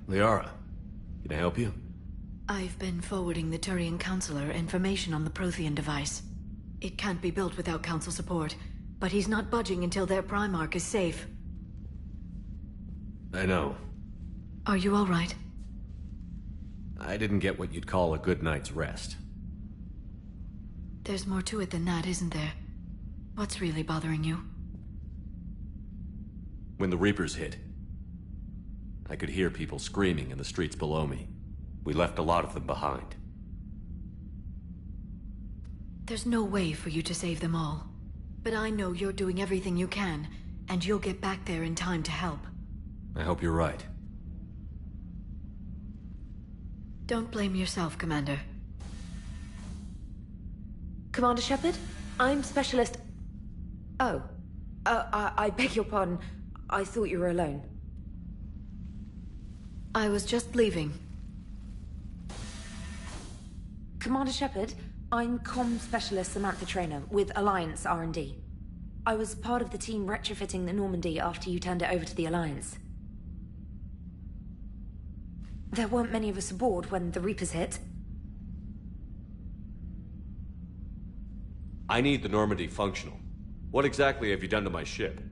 Liara, can I help you? I've been forwarding the Turian Counselor information on the Prothean device. It can't be built without Council support, but he's not budging until their Primarch is safe. I know. Are you all right? I didn't get what you'd call a good night's rest. There's more to it than that, isn't there? What's really bothering you? When the Reapers hit, I could hear people screaming in the streets below me. We left a lot of them behind. There's no way for you to save them all. But I know you're doing everything you can, and you'll get back there in time to help. I hope you're right. Don't blame yourself, Commander. Commander Shepard? I'm Specialist... Oh. I beg your pardon. I thought you were alone. I was just leaving. Commander Shepard, I'm Comm Specialist Samantha Traynor with Alliance R&D. I was part of the team retrofitting the Normandy after you turned it over to the Alliance. There weren't many of us aboard when the Reapers hit. I need the Normandy functional. What exactly have you done to my ship?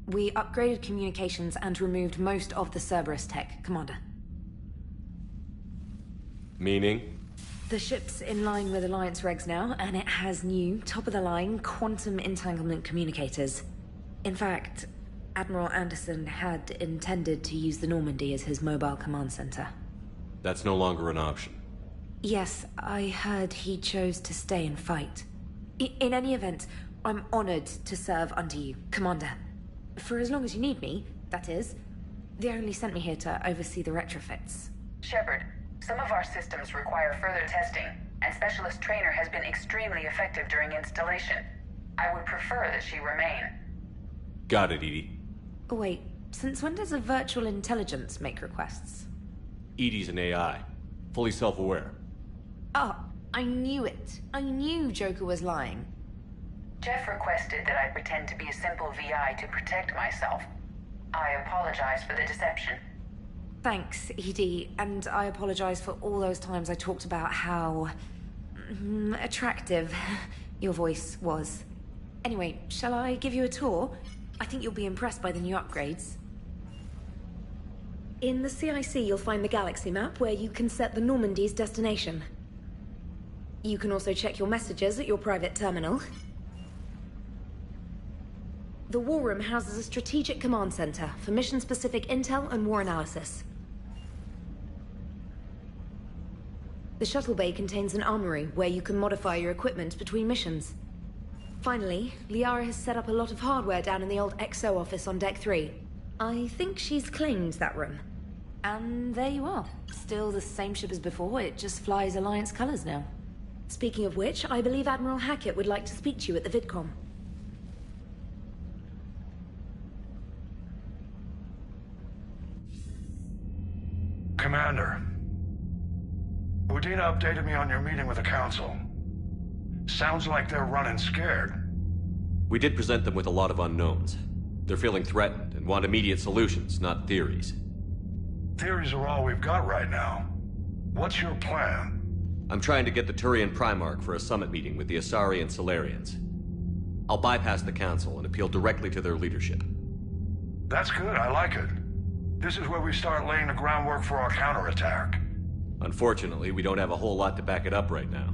We upgraded communications and removed most of the Cerberus tech, Commander. Meaning? The ship's in line with Alliance regs now, and it has new, top-of-the-line, quantum entanglement communicators. In fact, Admiral Anderson had intended to use the Normandy as his mobile command center. That's no longer an option. Yes, I heard he chose to stay and fight. In any event, I'm honored to serve under you, Commander. For as long as you need me, that is. They only sent me here to oversee the retrofits. Shepard, some of our systems require further testing, and Specialist Traynor has been extremely effective during installation. I would prefer that she remain. Got it, EDI. Wait, since when does a virtual intelligence make requests? EDI's an AI. Fully self-aware. Oh, I knew it. I knew Joker was lying. Jeff requested that I pretend to be a simple VI to protect myself. I apologize for the deception. Thanks, ED, and I apologize for all those times I talked about how... attractive your voice was. Anyway, shall I give you a tour? I think you'll be impressed by the new upgrades. In the CIC, you'll find the galaxy map where you can set the Normandy's destination. You can also check your messages at your private terminal. The War Room houses a strategic command center for mission-specific intel and war analysis. The shuttle bay contains an armory where you can modify your equipment between missions. Finally, Liara has set up a lot of hardware down in the old XO office on Deck 3. I think she's claimed that room. And there you are. Still the same ship as before, it just flies Alliance colors now. Speaking of which, I believe Admiral Hackett would like to speak to you at the VidCom. Commander, Udina updated me on your meeting with the Council. Sounds like they're running scared. We did present them with a lot of unknowns. They're feeling threatened and want immediate solutions, not theories. Theories are all we've got right now. What's your plan? I'm trying to get the Turian Primarch for a summit meeting with the Asari and Solarians. I'll bypass the Council and appeal directly to their leadership. That's good, I like it. This is where we start laying the groundwork for our counterattack. Unfortunately, we don't have a whole lot to back it up right now.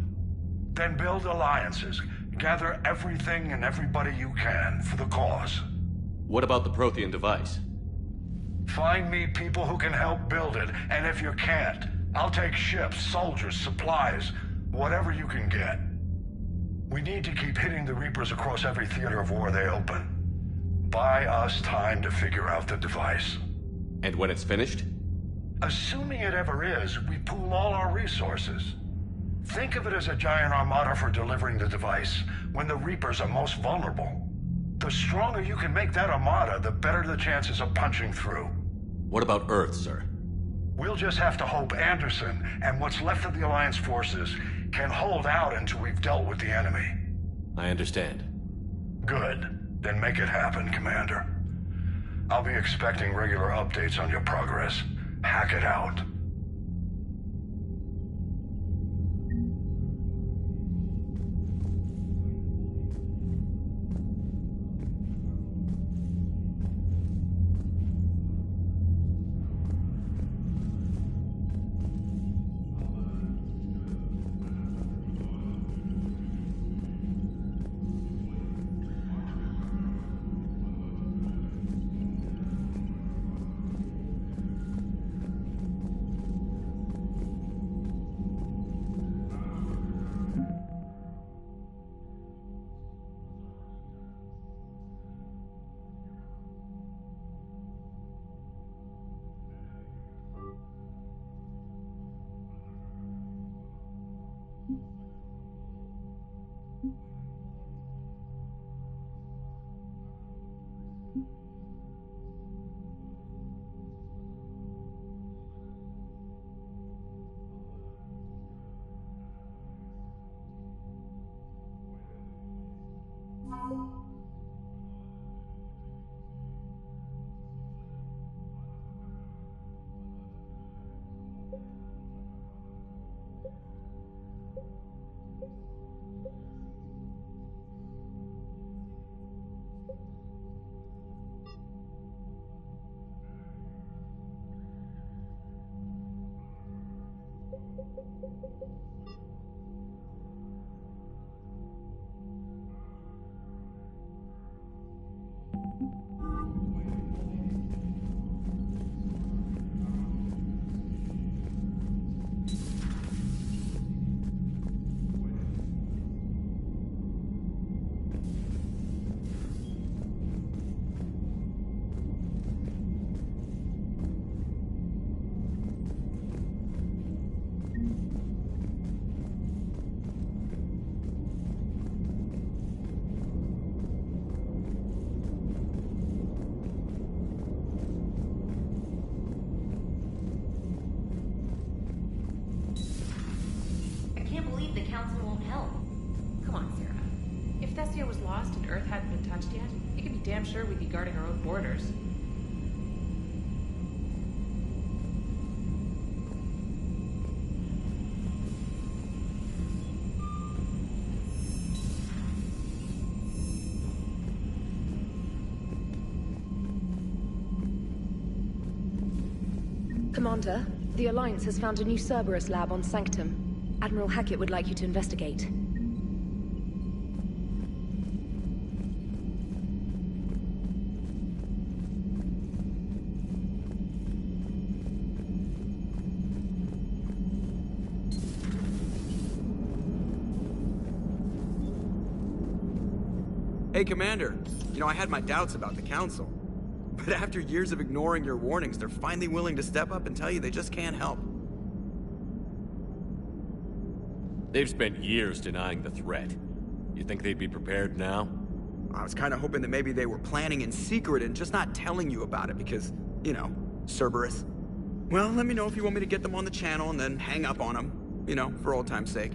Then build alliances. Gather everything and everybody you can for the cause. What about the Prothean device? Find me people who can help build it, and if you can't, I'll take ships, soldiers, supplies, whatever you can get. We need to keep hitting the Reapers across every theater of war they open. Buy us time to figure out the device. And when it's finished? Assuming it ever is, we pool all our resources. Think of it as a giant armada for delivering the device when the Reapers are most vulnerable. The stronger you can make that armada, the better the chances of punching through. What about Earth, sir? We'll just have to hope Anderson and what's left of the Alliance forces can hold out until we've dealt with the enemy. I understand. Good. Then make it happen, Commander. I'll be expecting regular updates on your progress. Hack it out. Was lost and Earth hadn't been touched yet, you can be damn sure we'd be guarding our own borders. Commander, the Alliance has found a new Cerberus lab on Sanctum. Admiral Hackett would like you to investigate. Hey, Commander. You know, I had my doubts about the Council. But after years of ignoring your warnings, they're finally willing to step up and tell you they just can't help. They've spent years denying the threat. You think they'd be prepared now? I was kind of hoping that maybe they were planning in secret and just not telling you about it because, you know, Cerberus. Well, let me know if you want me to get them on the channel and then hang up on them. You know, for old time's sake.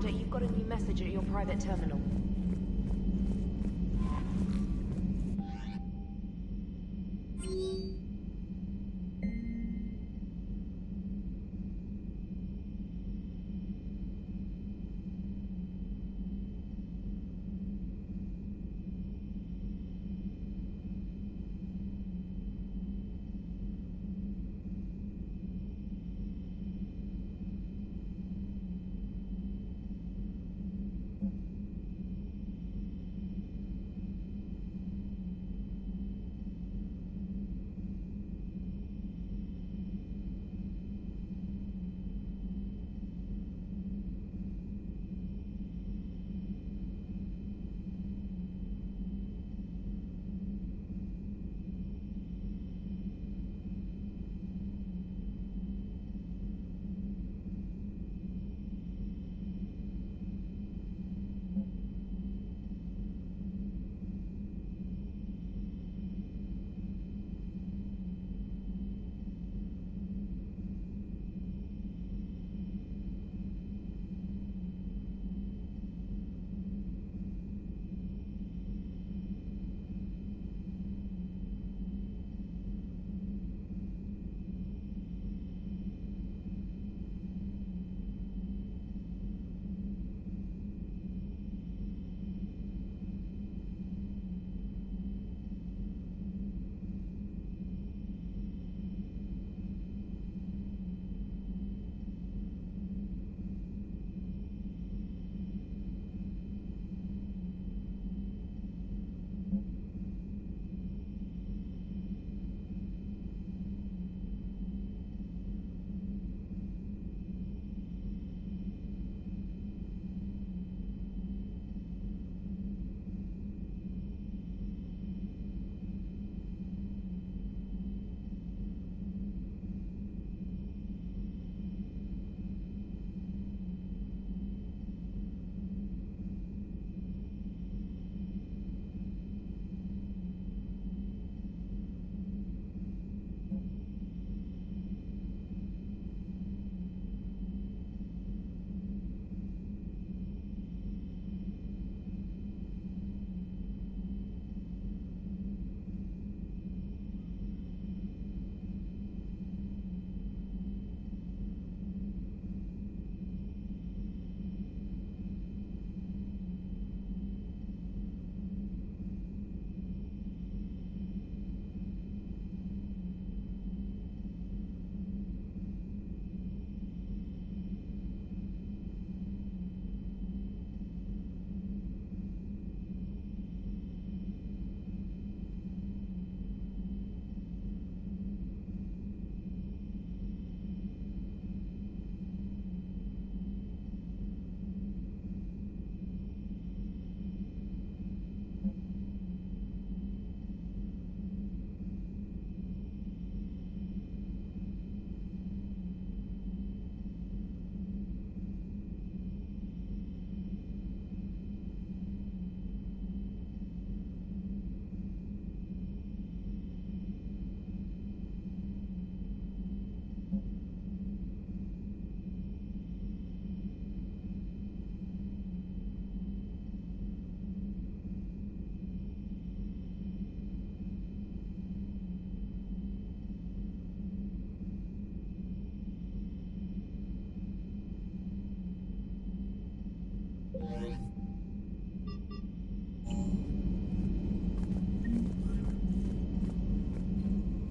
Commander, you've got a new message at your private terminal.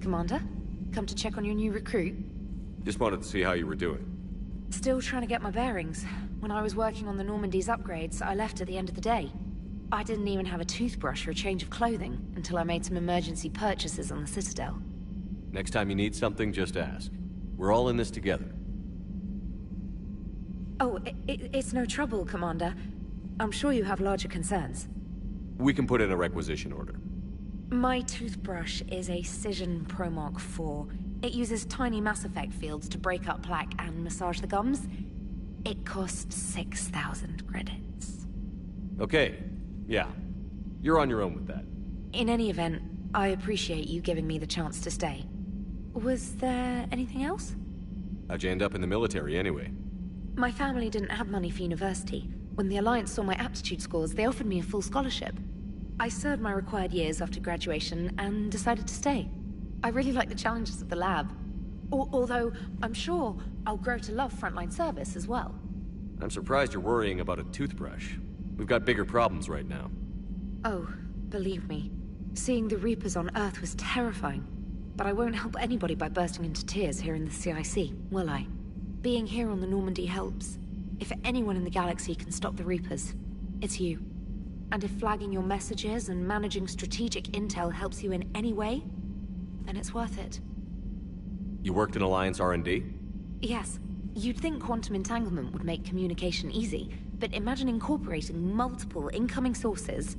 Commander, come to check on your new recruit? Just wanted to see how you were doing. Still trying to get my bearings. When I was working on the Normandy's upgrades, I left at the end of the day. I didn't even have a toothbrush or a change of clothing until I made some emergency purchases on the Citadel. Next time you need something, just ask. We're all in this together. Oh, it's no trouble, Commander. I'm sure you have larger concerns. We can put in a requisition order. My toothbrush is a Cision Pro Mark IV. It uses tiny Mass Effect fields to break up plaque and massage the gums. It costs 6,000 credits. Okay, yeah. You're on your own with that. In any event, I appreciate you giving me the chance to stay. Was there anything else? How'd you end up in the military anyway? My family didn't have money for university. When the Alliance saw my aptitude scores, they offered me a full scholarship. I served my required years after graduation and decided to stay. I really like the challenges of the lab. Although, I'm sure I'll grow to love frontline service as well. I'm surprised you're worrying about a toothbrush. We've got bigger problems right now. Oh, believe me. Seeing the Reapers on Earth was terrifying. But I won't help anybody by bursting into tears here in the CIC, will I? Being here on the Normandy helps. If anyone in the galaxy can stop the Reapers, it's you. And if flagging your messages and managing strategic intel helps you in any way, then it's worth it. You worked in Alliance R&D? Yes. You'd think quantum entanglement would make communication easy, but imagine incorporating multiple incoming sources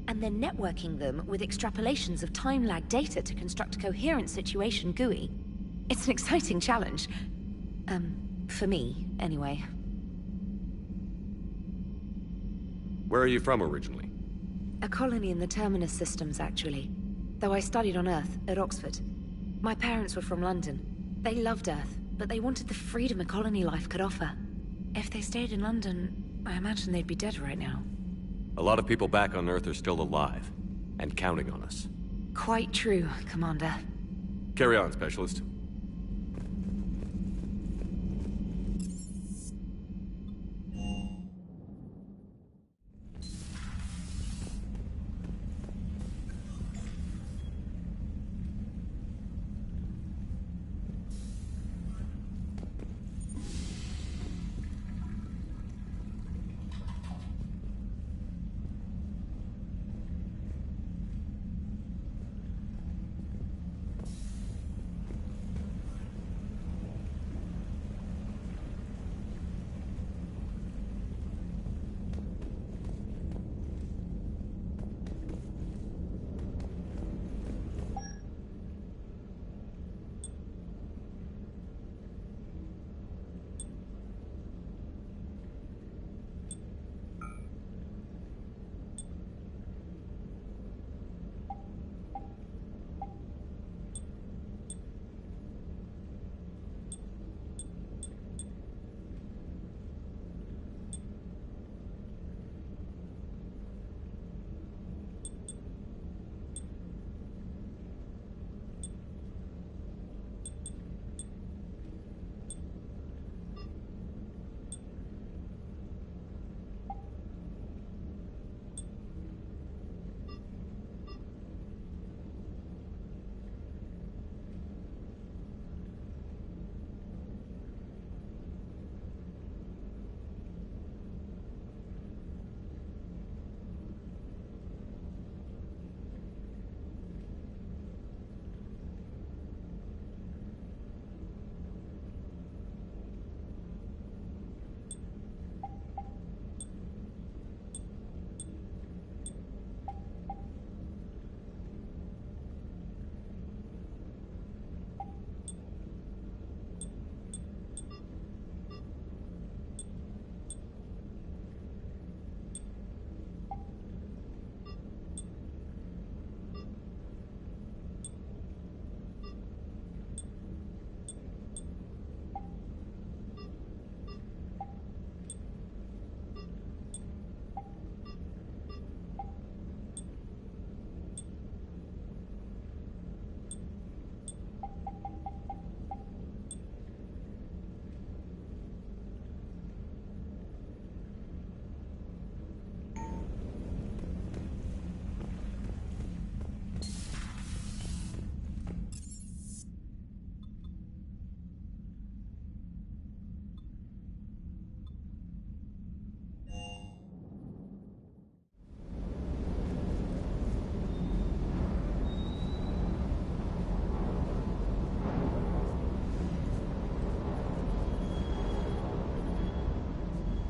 and then networking them with extrapolations of time-lag data to construct a coherent situation GUI. It's an exciting challenge. For me, anyway. Where are you from originally? A colony in the Terminus systems, actually. Though I studied on Earth, at Oxford. My parents were from London. They loved Earth, but they wanted the freedom a colony life could offer. If they stayed in London, I imagine they'd be dead right now. A lot of people back on Earth are still alive, and counting on us. Quite true, Commander. Carry on, Specialist.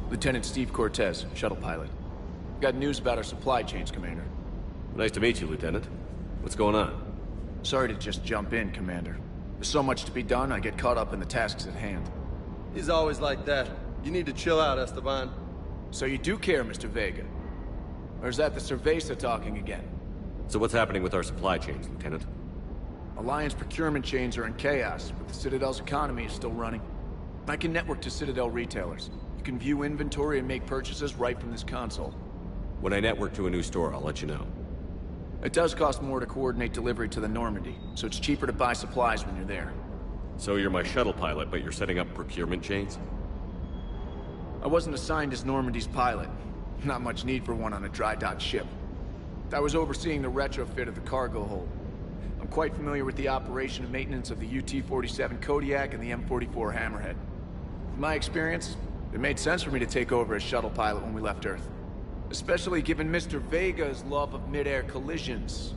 Lieutenant Steve Cortez, shuttle pilot. Got news about our supply chains, Commander. Nice to meet you, Lieutenant. What's going on? Sorry to just jump in, Commander. There's so much to be done, I get caught up in the tasks at hand. He's always like that. You need to chill out, Esteban. So you do care, Mr. Vega? Or is that the Cerveza talking again? So what's happening with our supply chains, Lieutenant? Alliance procurement chains are in chaos, but the Citadel's economy is still running. I can network to Citadel retailers. You can view inventory and make purchases right from this console. When I network to a new store, I'll let you know. It does cost more to coordinate delivery to the Normandy, so it's cheaper to buy supplies when you're there. So you're my shuttle pilot, but you're setting up procurement chains? I wasn't assigned as Normandy's pilot. Not much need for one on a dry dock ship. I was overseeing the retrofit of the cargo hold. I'm quite familiar with the operation and maintenance of the UT-47 Kodiak and the M44 Hammerhead. In my experience, it made sense for me to take over as shuttle pilot when we left Earth. Especially given Mr. Vega's love of mid-air collisions.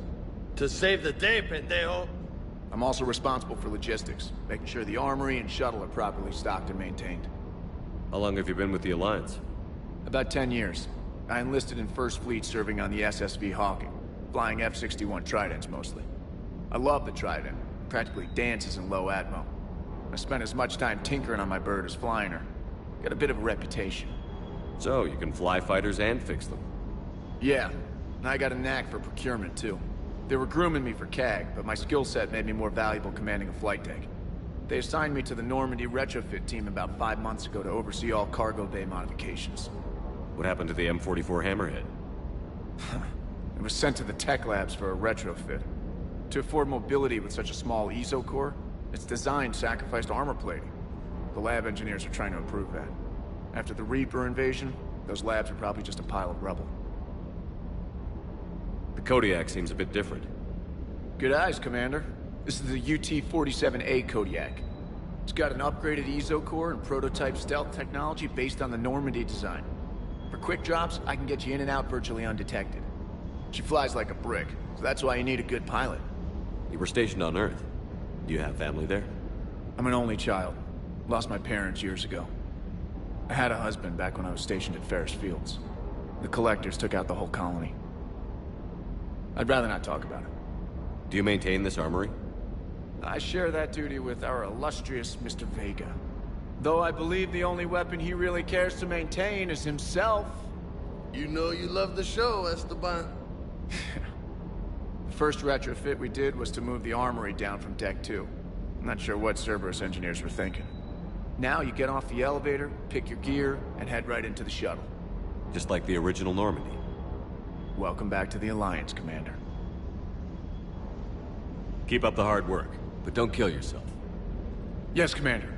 To save the day, pendejo. I'm also responsible for logistics, making sure the armory and shuttle are properly stocked and maintained. How long have you been with the Alliance? About 10 years. I enlisted in First Fleet serving on the SSV Hawking, flying F-61 Tridents mostly. I love the Trident, practically dances in low atmo. I spent as much time tinkering on my bird as flying her. Got a bit of a reputation. So, you can fly fighters and fix them? Yeah, and I got a knack for procurement too. They were grooming me for CAG, but my skill set made me more valuable commanding a flight deck. They assigned me to the Normandy retrofit team about 5 months ago to oversee all cargo bay modifications. What happened to the M44 Hammerhead? It was sent to the tech labs for a retrofit. To afford mobility with such a small ESO core, its design sacrificed armor plating. The lab engineers are trying to improve that. After the Reaper invasion, those labs are probably just a pile of rubble. The Kodiak seems a bit different. Good eyes, Commander. This is the UT-47A Kodiak. It's got an upgraded ESO core and prototype stealth technology based on the Normandy design. For quick drops, I can get you in and out virtually undetected. She flies like a brick, so that's why you need a good pilot. You were stationed on Earth. Do you have family there? I'm an only child. Lost my parents years ago. I had a husband back when I was stationed at Ferris Fields. The Collectors took out the whole colony. I'd rather not talk about it. Do you maintain this armory? I share that duty with our illustrious Mr. Vega. Though I believe the only weapon he really cares to maintain is himself. You know you love the show, Esteban. The first retrofit we did was to move the armory down from Deck 2. I'm not sure what Cerberus engineers were thinking. Now you get off the elevator, pick your gear, and head right into the shuttle. Just like the original Normandy. Welcome back to the Alliance, Commander. Keep up the hard work, but don't kill yourself. Yes, Commander.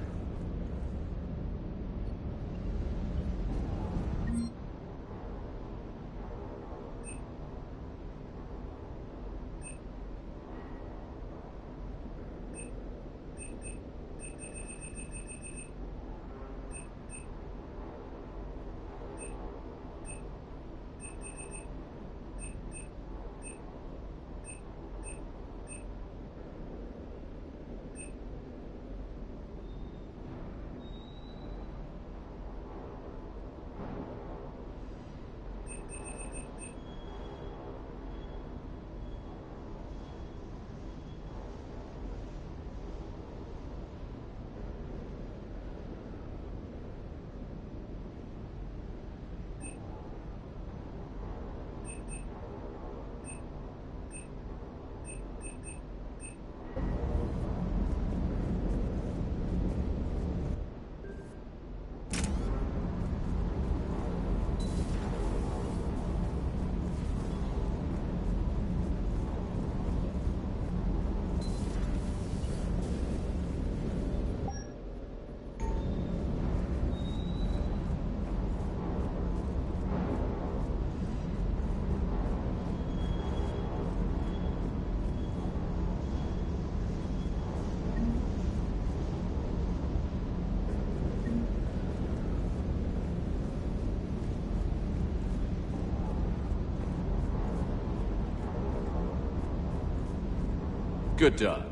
Good job.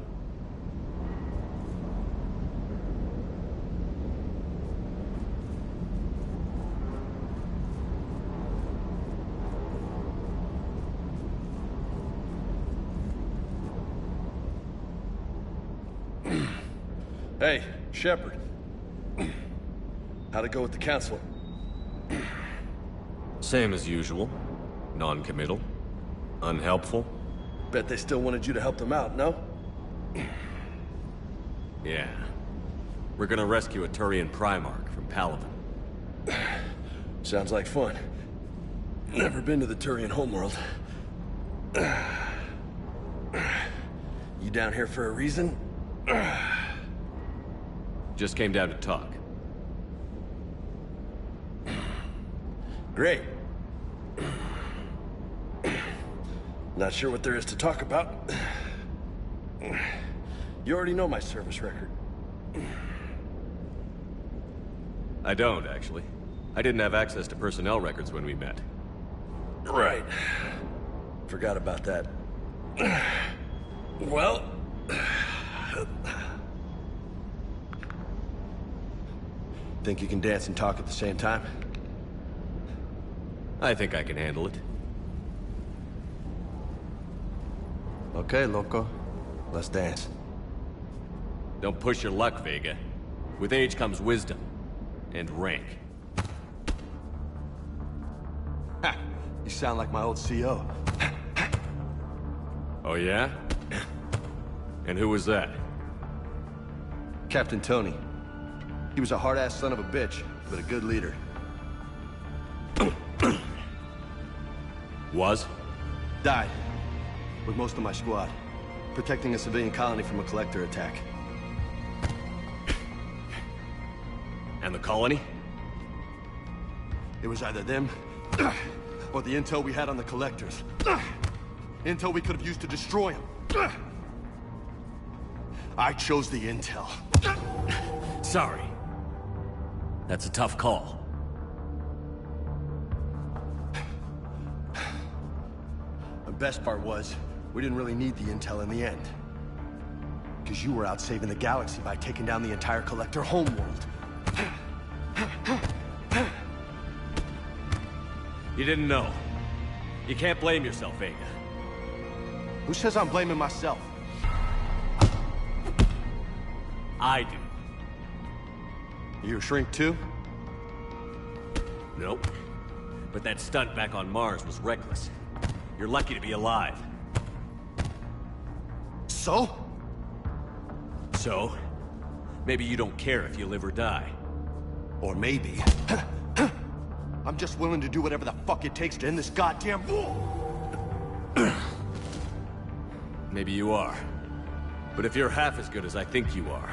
Hey, Shepard. How'd it go with the Council? Same as usual. Non-committal. Unhelpful. Bet they still wanted you to help them out, no? Yeah. We're gonna rescue a Turian Primarch from Palaven. Sounds like fun. Never been to the Turian homeworld. You down here for a reason? Just came down to talk. Great. Not sure what there is to talk about. You already know my service record. I don't, actually. I didn't have access to personnel records when we met. Right. Forgot about that. Well... Think you can dance and talk at the same time? I think I can handle it. Okay, loco. Let's dance. Don't push your luck, Vega. With age comes wisdom. And rank. Ha! You sound like my old CO. Oh yeah? And who was that? Captain Tony. He was a hard-ass son of a bitch, but a good leader. Was? Died. With most of my squad. Protecting a civilian colony from a collector attack. And the colony? It was either them, or the intel we had on the collectors. Intel we could have used to destroy them. I chose the intel. Sorry. That's a tough call. The best part was, we didn't really need the intel in the end. Because you were out saving the galaxy by taking down the entire collector homeworld. You didn't know. You can't blame yourself, Vega. Who says I'm blaming myself? I do. You a shrink too? Nope. But that stunt back on Mars was reckless. You're lucky to be alive. So? So? Maybe you don't care if you live or die. Or maybe... I'm just willing to do whatever the fuck it takes to end this goddamn war! Maybe you are. But if you're half as good as I think you are,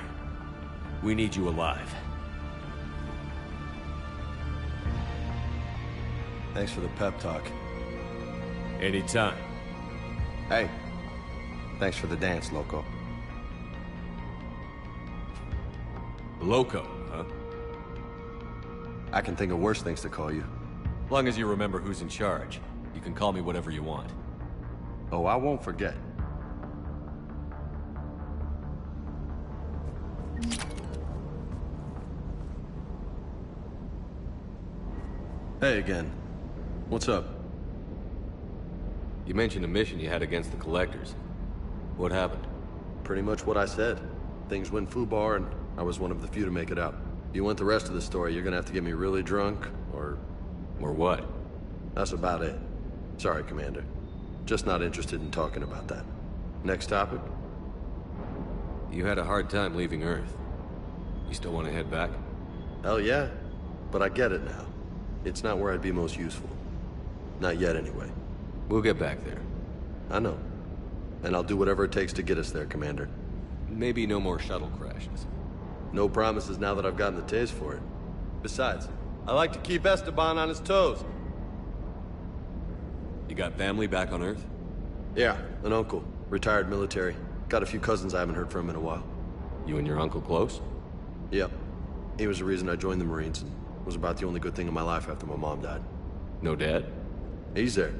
we need you alive. Thanks for the pep talk. Anytime. Hey, thanks for the dance, loco. Loco, huh? I can think of worse things to call you. As long as you remember who's in charge, you can call me whatever you want. Oh, I won't forget. Hey again. What's up? You mentioned a mission you had against the Collectors. What happened? Pretty much what I said. Things went foobar, and I was one of the few to make it out. If you want the rest of the story, you're gonna have to get me really drunk, or... Or what? That's about it. Sorry, Commander. Just not interested in talking about that. Next topic? You had a hard time leaving Earth. You still want to head back? Hell yeah. But I get it now. It's not where I'd be most useful. Not yet, anyway. We'll get back there. I know. And I'll do whatever it takes to get us there, Commander. Maybe no more shuttle crashes. No promises now that I've gotten the taste for it. Besides, I like to keep Esteban on his toes. You got family back on Earth? Yeah, an uncle. Retired military. Got a few cousins I haven't heard from in a while. You and your uncle close? Yep. He was the reason I joined the Marines, and was about the only good thing in my life after my mom died. No dad? He's there.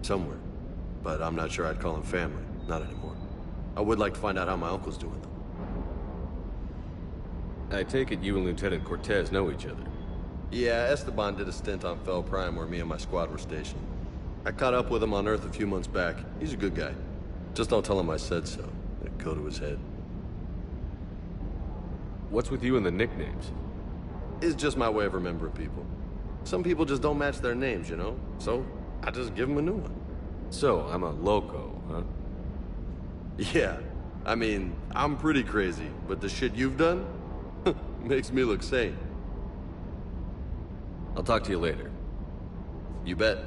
Somewhere. But I'm not sure I'd call him family. Not anymore. I would like to find out how my uncle's doing, though. I take it you and Lieutenant Cortez know each other. Yeah, Esteban did a stint on Fel Prime where me and my squad were stationed. I caught up with him on Earth a few months back. He's a good guy. Just don't tell him I said so. It'd go to his head. What's with you and the nicknames? It's just my way of remembering people. Some people just don't match their names, you know? So, I just give them a new one. So, I'm a loco, huh? Yeah. I mean, I'm pretty crazy, but the shit you've done? Makes me look sane. I'll talk to you later. You bet.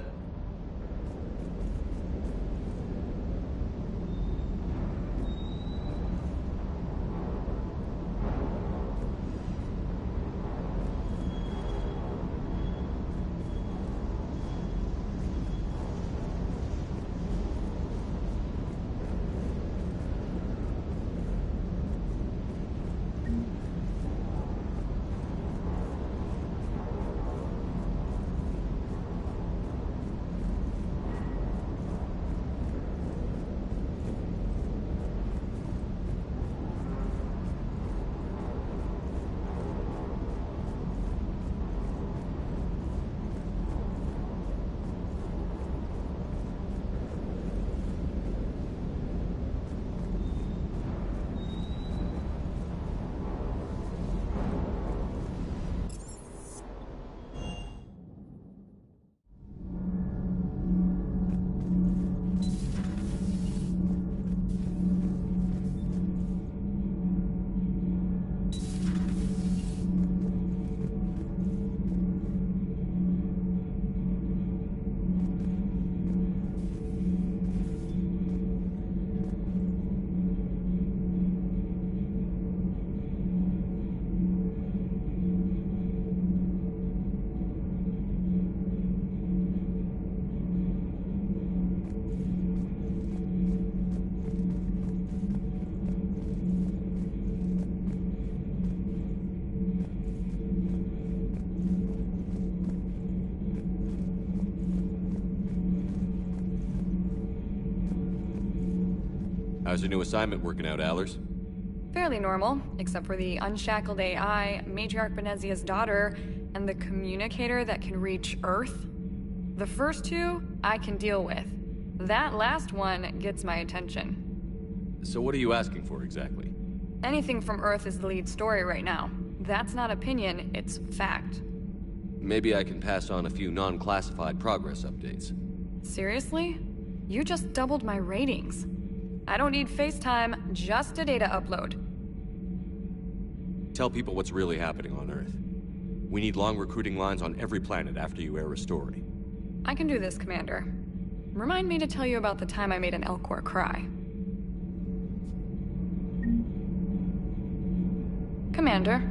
How's your new assignment working out, Allers? Fairly normal, except for the unshackled AI, Matriarch Benezia's daughter, and the communicator that can reach Earth. The first two, I can deal with. That last one gets my attention. So what are you asking for exactly? Anything from Earth is the lead story right now. That's not opinion, it's fact. Maybe I can pass on a few non-classified progress updates. Seriously? You just doubled my ratings. I don't need FaceTime, just a data upload. Tell people what's really happening on Earth. We need long recruiting lines on every planet after you air a story. I can do this, Commander. Remind me to tell you about the time I made an Elcor cry. Commander.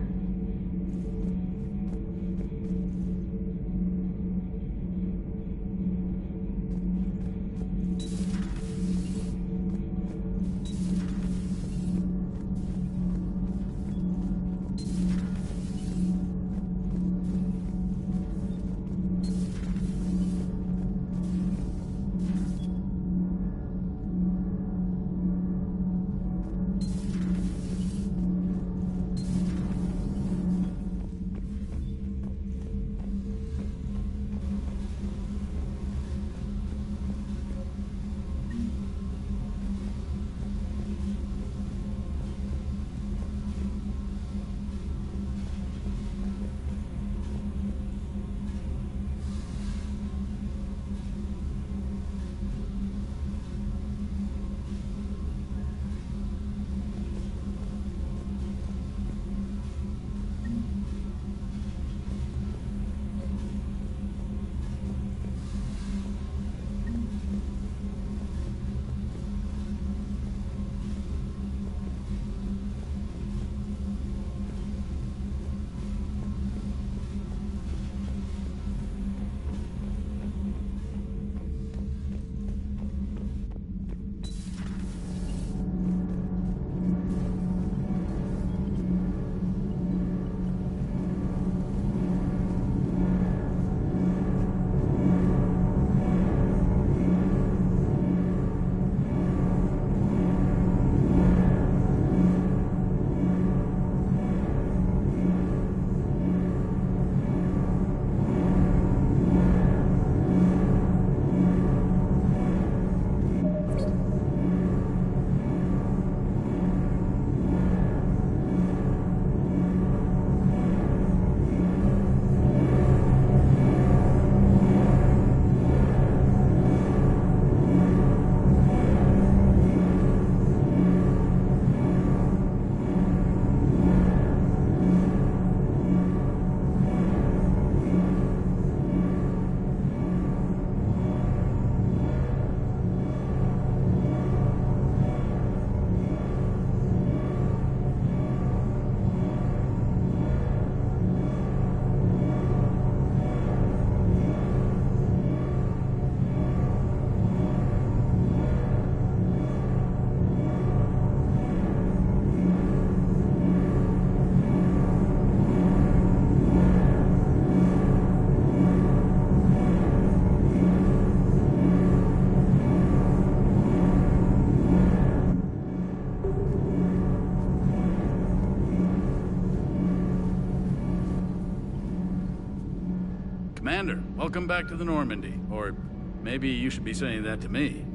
Welcome back to the Normandy. Or maybe you should be saying that to me.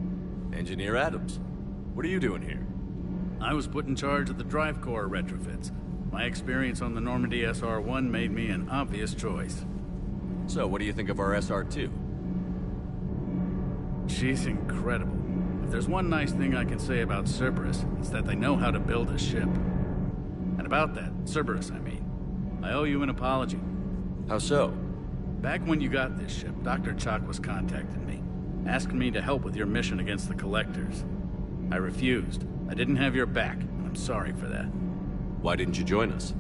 Engineer Adams, what are you doing here? I was put in charge of the drive core retrofits. My experience on the Normandy SR-1 made me an obvious choice. So, what do you think of our SR-2? She's incredible. If there's one nice thing I can say about Cerberus, it's that they know how to build a ship. And about that, Cerberus, I mean, I owe you an apology. How so? Back when you got this ship, Dr. Chakwas contacted me, asking me to help with your mission against the Collectors. I refused. I didn't have your back, and I'm sorry for that. Why didn't you join us?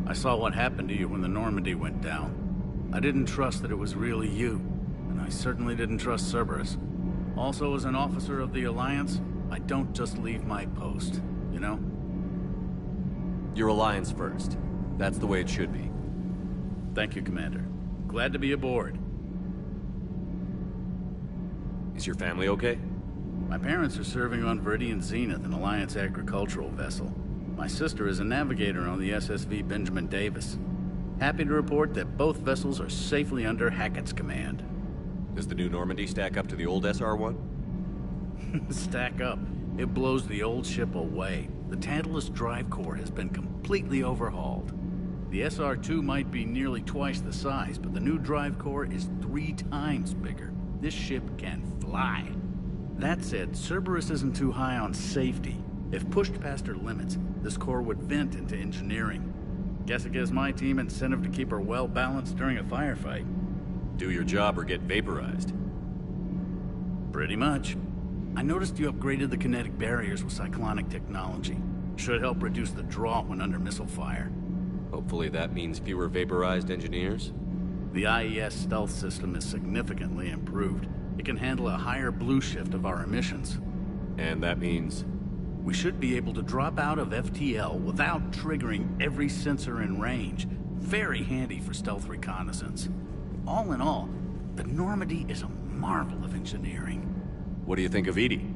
I saw what happened to you when the Normandy went down. I didn't trust that it was really you, and I certainly didn't trust Cerberus. Also, as an officer of the Alliance, I don't just leave my post, you know? Your Alliance first. That's the way it should be. Thank you, Commander. Glad to be aboard. Is your family okay? My parents are serving on Viridian Zenith, an Alliance agricultural vessel. My sister is a navigator on the SSV Benjamin Davis. Happy to report that both vessels are safely under Hackett's command. Does the new Normandy stack up to the old SR-1? Stack up. It blows the old ship away. The Tantalus drive core has been completely overhauled. The SR-2 might be nearly twice the size, but the new drive core is 3 times bigger. This ship can fly. That said, Cerberus isn't too high on safety. If pushed past her limits, this core would vent into engineering. Guess it gives my team incentive to keep her well balanced during a firefight. Do your job or get vaporized. Pretty much. I noticed you upgraded the kinetic barriers with cyclonic technology. Should help reduce the draw when under missile fire. Hopefully that means fewer vaporized engineers? The IES stealth system is significantly improved. It can handle a higher blue shift of our emissions. And that means? We should be able to drop out of FTL without triggering every sensor in range. Very handy for stealth reconnaissance. All in all, the Normandy is a marvel of engineering. What do you think of Edie?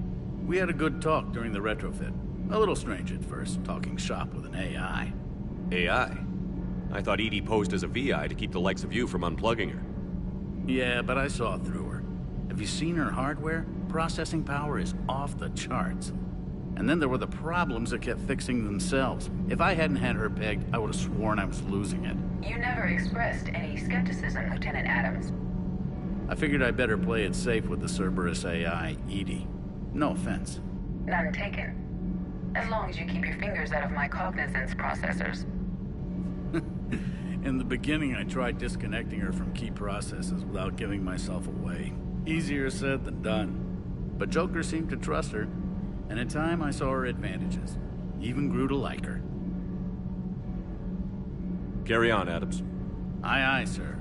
We had a good talk during the retrofit. A little strange at first, talking shop with an AI. AI? I thought Edie posed as a VI to keep the likes of you from unplugging her. Yeah, but I saw through her. Have you seen her hardware? Processing power is off the charts. And then there were the problems that kept fixing themselves. If I hadn't had her pegged, I would have sworn I was losing it. You never expressed any skepticism, Lieutenant Adams. I figured I'd better play it safe with the Cerberus AI, Edie. No offense. None taken. As long as you keep your fingers out of my cognizance processors. In the beginning, I tried disconnecting her from key processes without giving myself away. Easier said than done. But Joker seemed to trust her, and in time I saw her advantages. Even grew to like her. Carry on, Adams. Aye, aye, sir.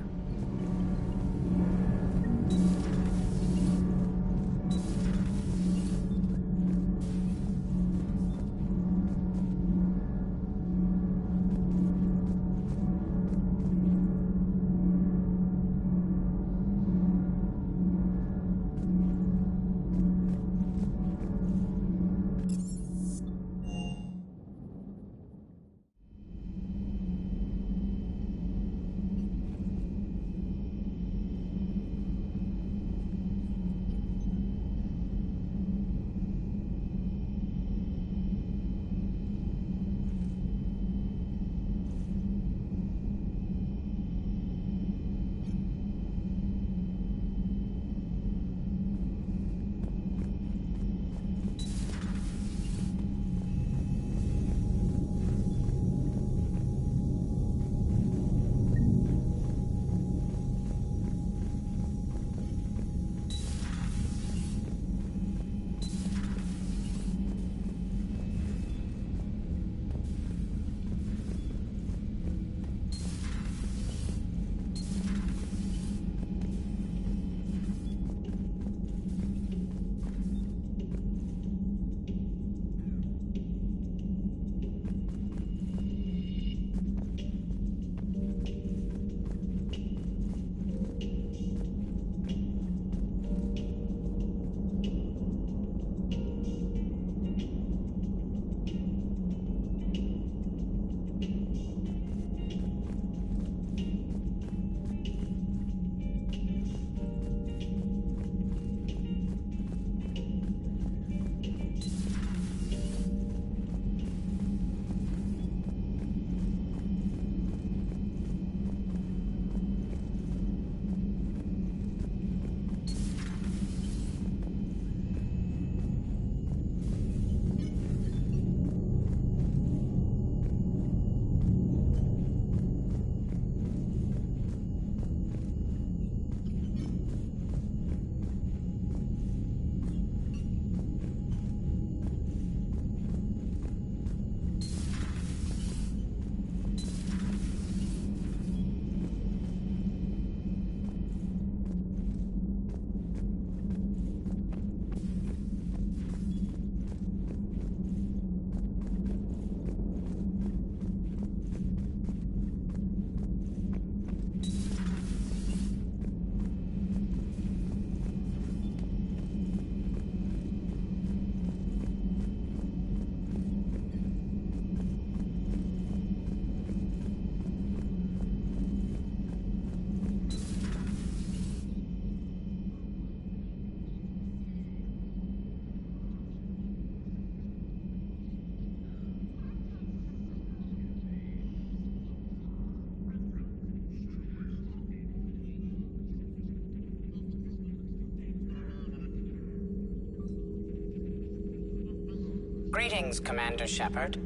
Greetings, Commander Shepard.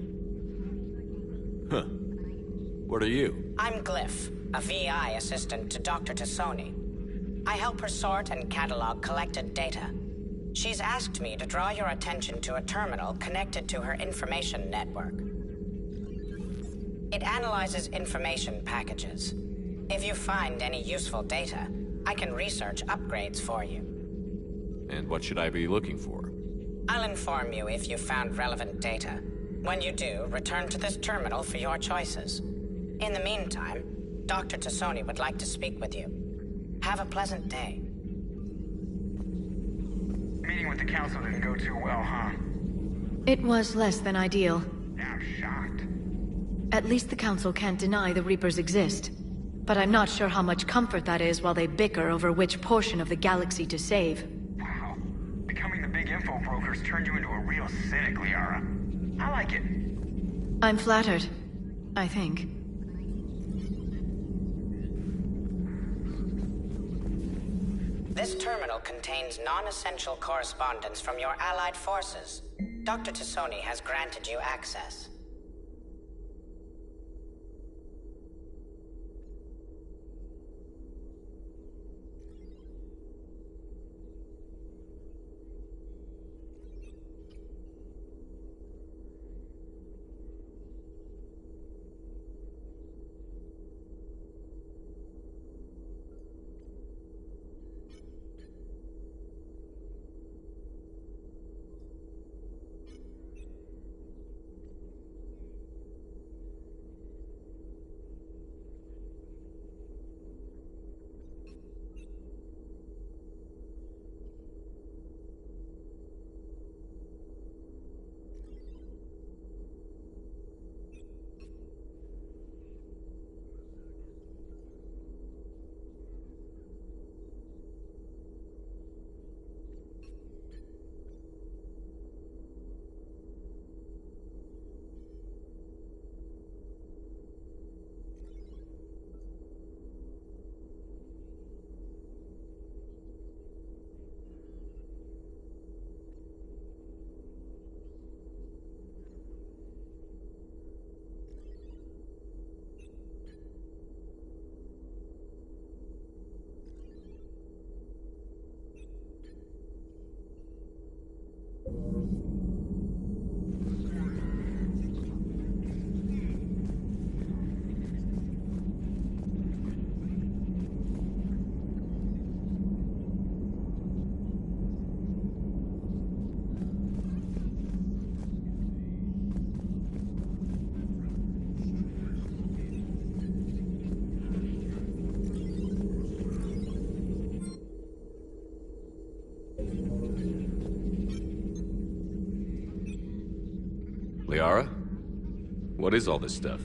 Huh. What are you? I'm Glyph, a VI assistant to Dr. Tassoni. I help her sort and catalog collected data. She's asked me to draw your attention to a terminal connected to her information network. It analyzes information packages. If you find any useful data, I can research upgrades for you. And what should I be looking for? I'll inform you if you found relevant data. When you do, return to this terminal for your choices. In the meantime, Dr. Tassoni would like to speak with you. Have a pleasant day. Meeting with the council didn't go too well, huh? It was less than ideal. I'm shocked. At least the council can't deny the Reapers exist. But I'm not sure how much comfort that is while they bicker over which portion of the galaxy to save. Wow. Becoming the big info brokers turned you into a real cynic, Liara. I like it. I'm flattered. I think. This terminal contains non-essential correspondence from your allied forces. Dr. Tassoni has granted you access. Liara? What is all this stuff?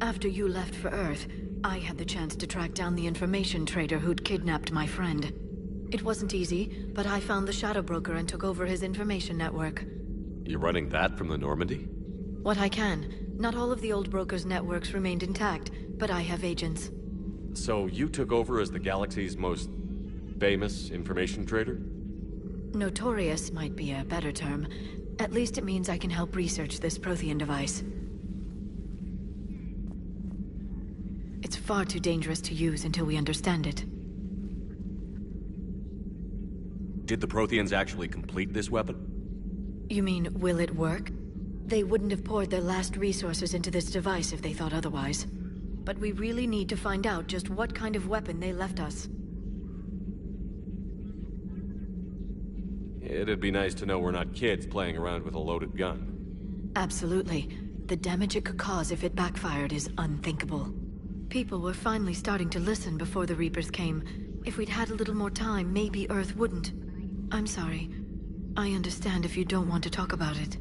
After you left for Earth, I had the chance to track down the information trader who'd kidnapped my friend. It wasn't easy, but I found the Shadow Broker and took over his information network. You're running that from the Normandy? What I can. Not all of the old broker's networks remained intact, but I have agents. So you took over as the galaxy's most famous information trader? Notorious might be a better term. At least it means I can help research this Prothean device. It's far too dangerous to use until we understand it. Did the Protheans actually complete this weapon? You mean, will it work? They wouldn't have poured their last resources into this device if they thought otherwise. But we really need to find out just what kind of weapon they left us. It'd be nice to know we're not kids playing around with a loaded gun. Absolutely. The damage it could cause if it backfired is unthinkable. People were finally starting to listen before the Reapers came. If we'd had a little more time, maybe Earth wouldn't. I'm sorry. I understand if you don't want to talk about it.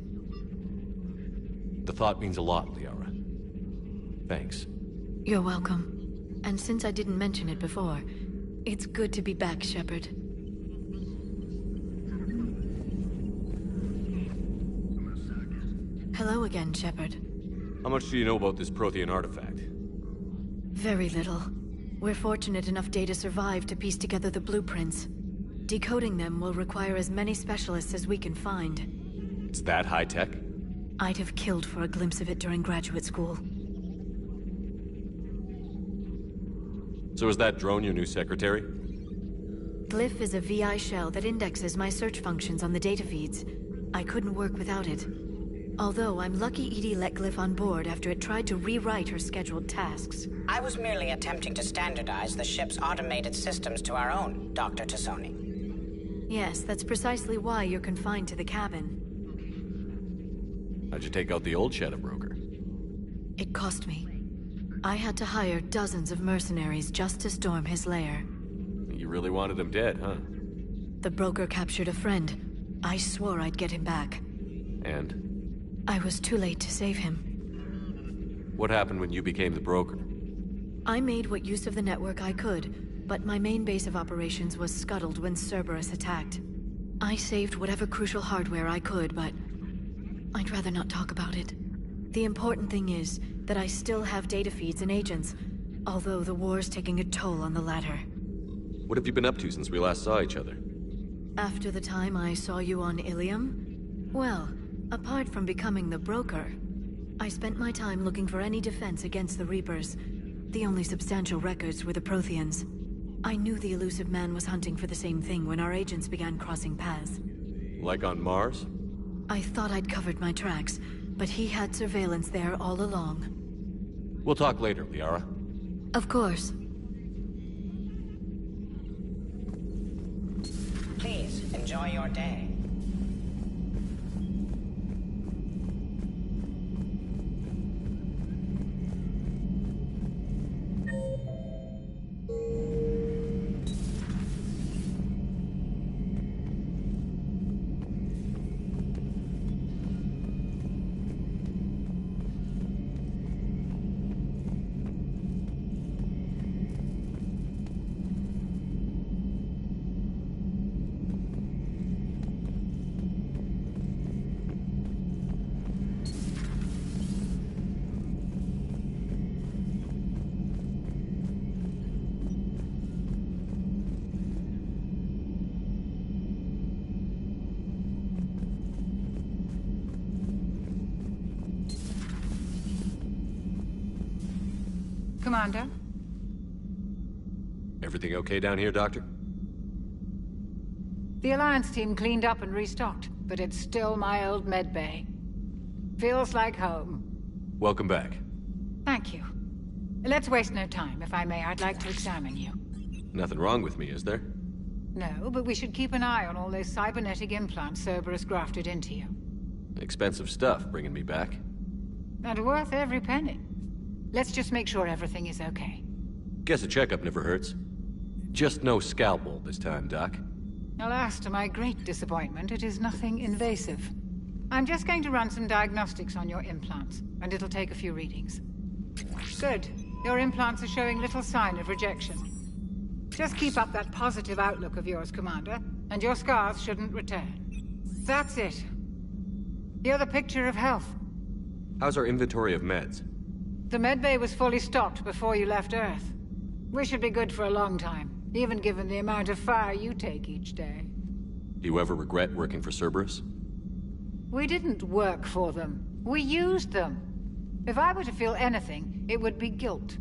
The thought means a lot, Liara. Thanks. You're welcome. And since I didn't mention it before, it's good to be back, Shepard. Hello again, Shepard. How much do you know about this Prothean artifact? Very little. We're fortunate enough Data survived to piece together the blueprints. Decoding them will require as many specialists as we can find. It's that high-tech? I'd have killed for a glimpse of it during graduate school. So is that drone your new secretary? Glyph is a VI shell that indexes my search functions on the data feeds. I couldn't work without it. Although I'm lucky EDI let Glyph on board after it tried to rewrite her scheduled tasks. I was merely attempting to standardize the ship's automated systems to our own, Dr. Tassoni. Yes, that's precisely why you're confined to the cabin. How'd you take out the old Shadow Broker? It cost me. I had to hire dozens of mercenaries just to storm his lair. You really wanted him dead, huh? The broker captured a friend. I swore I'd get him back. And? I was too late to save him. What happened when you became the broker? I made what use of the network I could, but my main base of operations was scuttled when Cerberus attacked. I saved whatever crucial hardware I could, but I'd rather not talk about it. The important thing is that I still have data feeds and agents, although the war's taking a toll on the latter. What have you been up to since we last saw each other? After the time I saw you on Ilium? Well, apart from becoming the broker, I spent my time looking for any defense against the Reapers. The only substantial records were the Protheans. I knew the elusive man was hunting for the same thing when our agents began crossing paths. Like on Mars? I thought I'd covered my tracks, but he had surveillance there all along. We'll talk later, Liara. Of course. Please, enjoy your day. Commander? Everything okay down here, Doctor? The Alliance team cleaned up and restocked, but it's still my old medbay. Feels like home. Welcome back. Thank you. Let's waste no time. If I may, I'd like to examine you. Nothing wrong with me, is there? No, but we should keep an eye on all those cybernetic implants Cerberus grafted into you. Expensive stuff bringing me back. And worth every penny. Let's just make sure everything is okay. Guess a checkup never hurts. Just no scalpel this time, Doc. Alas, to my great disappointment, it is nothing invasive. I'm just going to run some diagnostics on your implants, and it'll take a few readings. Good. Your implants are showing little sign of rejection. Just keep up that positive outlook of yours, Commander, and your scars shouldn't return. That's it. You're the picture of health. How's our inventory of meds? The medbay was fully stocked before you left Earth. We should be good for a long time, even given the amount of fire you take each day. Do you ever regret working for Cerberus? We didn't work for them. We used them. If I were to feel anything, it would be guilt.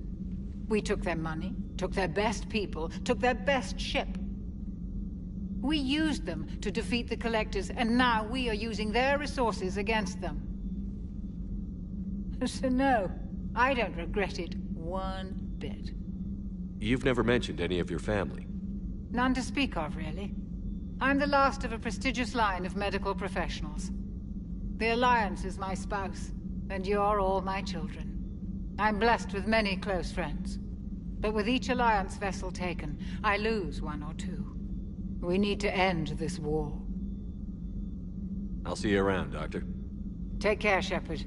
We took their money, took their best people, took their best ship. We used them to defeat the Collectors, and now we are using their resources against them. So no, I don't regret it one bit. You've never mentioned any of your family. None to speak of, really. I'm the last of a prestigious line of medical professionals. The Alliance is my spouse, and you're all my children. I'm blessed with many close friends. But with each Alliance vessel taken, I lose one or two. We need to end this war. I'll see you around, Doctor. Take care, Shepard.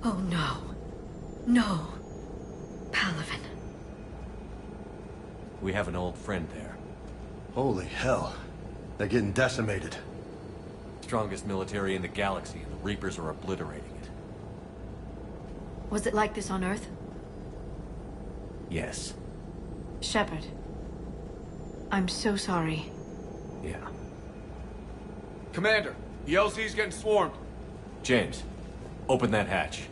Oh no. No. Palaven. We have an old friend there. Holy hell. They're getting decimated. Strongest military in the galaxy, and the Reapers are obliterating it. Was it like this on Earth? Yes. Shepard. I'm so sorry. Yeah. Commander, the LZ's getting swarmed. James, open that hatch.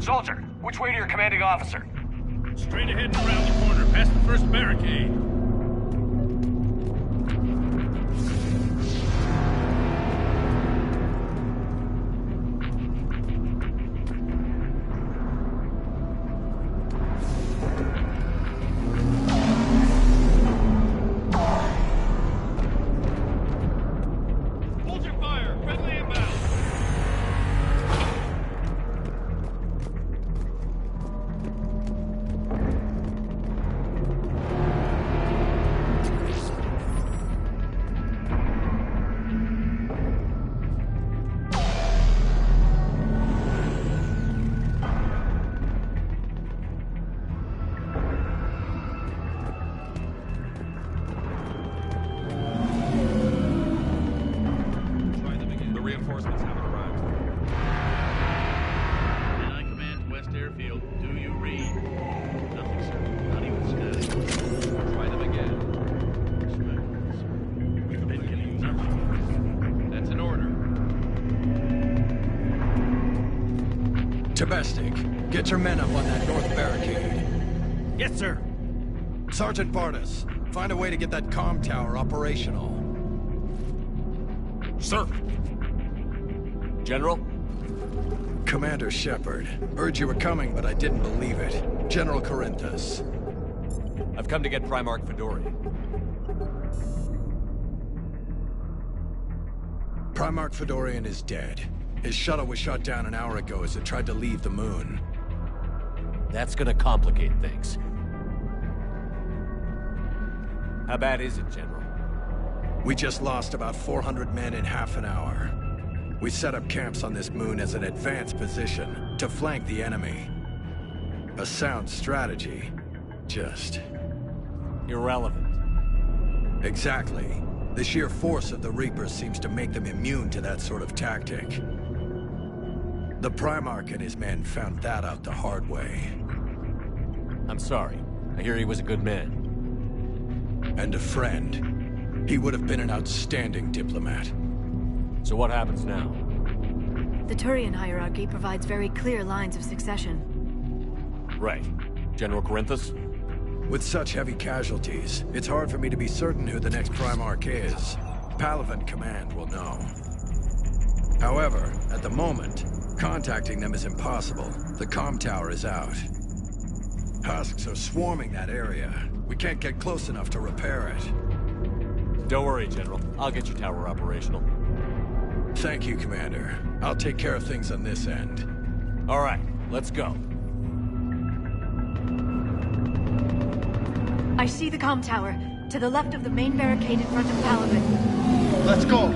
Soldier, which way to your commanding officer? Straight ahead and around the corner, past the first barricade. Domestic, get your men up on that north barricade. Yes, sir. Sergeant Bartis, find a way to get that comm tower operational. Sir. General? Commander Shepard. Heard you were coming, but I didn't believe it. General Corinthus. I've come to get Primarch Fedorian. Primarch Fedorian is dead. His shuttle was shot down an hour ago as it tried to leave the moon. That's gonna complicate things. How bad is it, General? We just lost about 400 men in half an hour. We set up camps on this moon as an advanced position to flank the enemy. A sound strategy. Just... irrelevant. Exactly. The sheer force of the Reapers seems to make them immune to that sort of tactic. The Primarch and his men found that out the hard way. I'm sorry. I hear he was a good man. And a friend. He would have been an outstanding diplomat. So what happens now? The Turian hierarchy provides very clear lines of succession. Right. General Corinthus? With such heavy casualties, it's hard for me to be certain who the next Primarch is. Palaven Command will know. However, at the moment, contacting them is impossible. The comm tower is out. Husks are swarming that area. We can't get close enough to repair it. Don't worry, General. I'll get your tower operational. Thank you, Commander. I'll take care of things on this end. All right, let's go. I see the comm tower, to the left of the main barricade in front of Paladin. Let's go!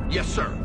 Yes, sir.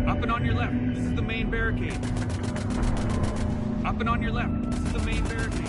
Up and on your left. This is the main barricade. Up and on your left. This is the main barricade.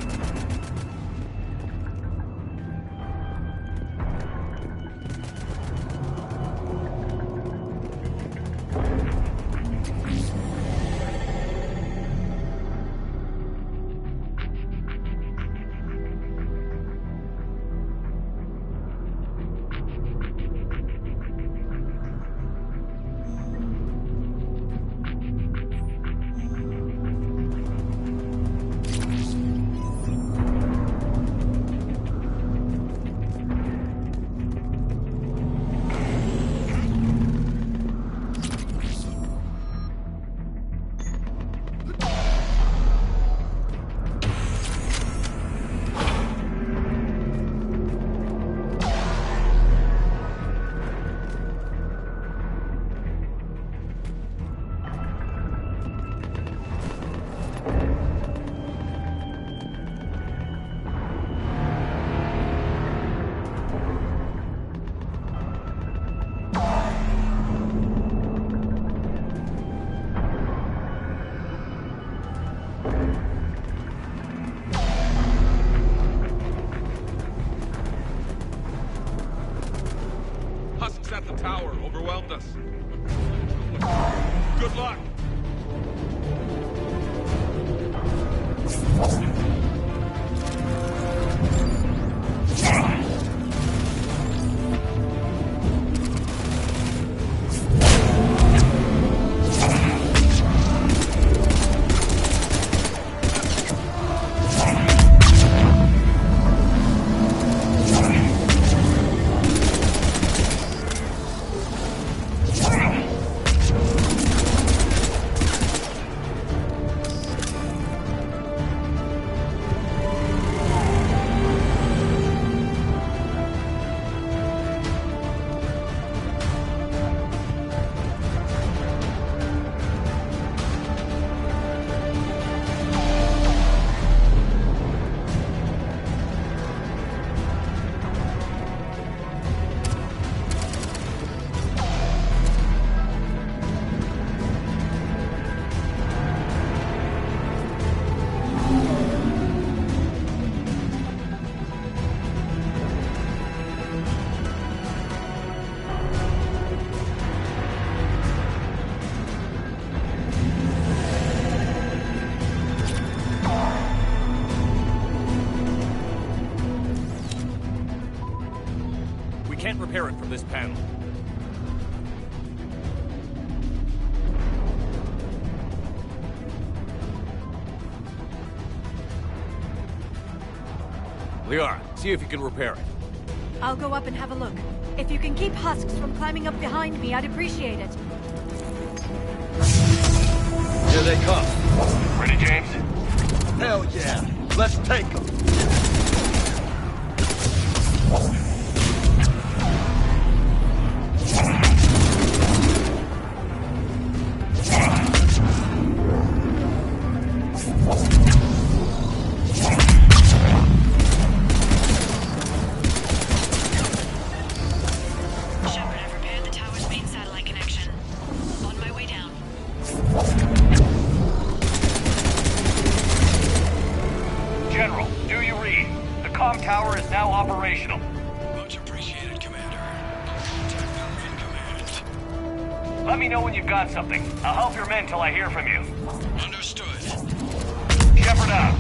Husks at the tower overwhelmed us. Good luck. can't repair it from this panel. Liara, see if you can repair it. I'll go up and have a look. If you can keep husks from climbing up behind me, I'd appreciate it. Here they come. Ready, James? Hell yeah. Let's take them. Let me know when you've got something. I'll help your men till I hear from you. Understood. Shepard out.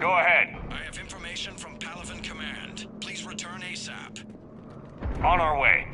Go ahead. I have information from Palaven Command. Please return ASAP. On our way.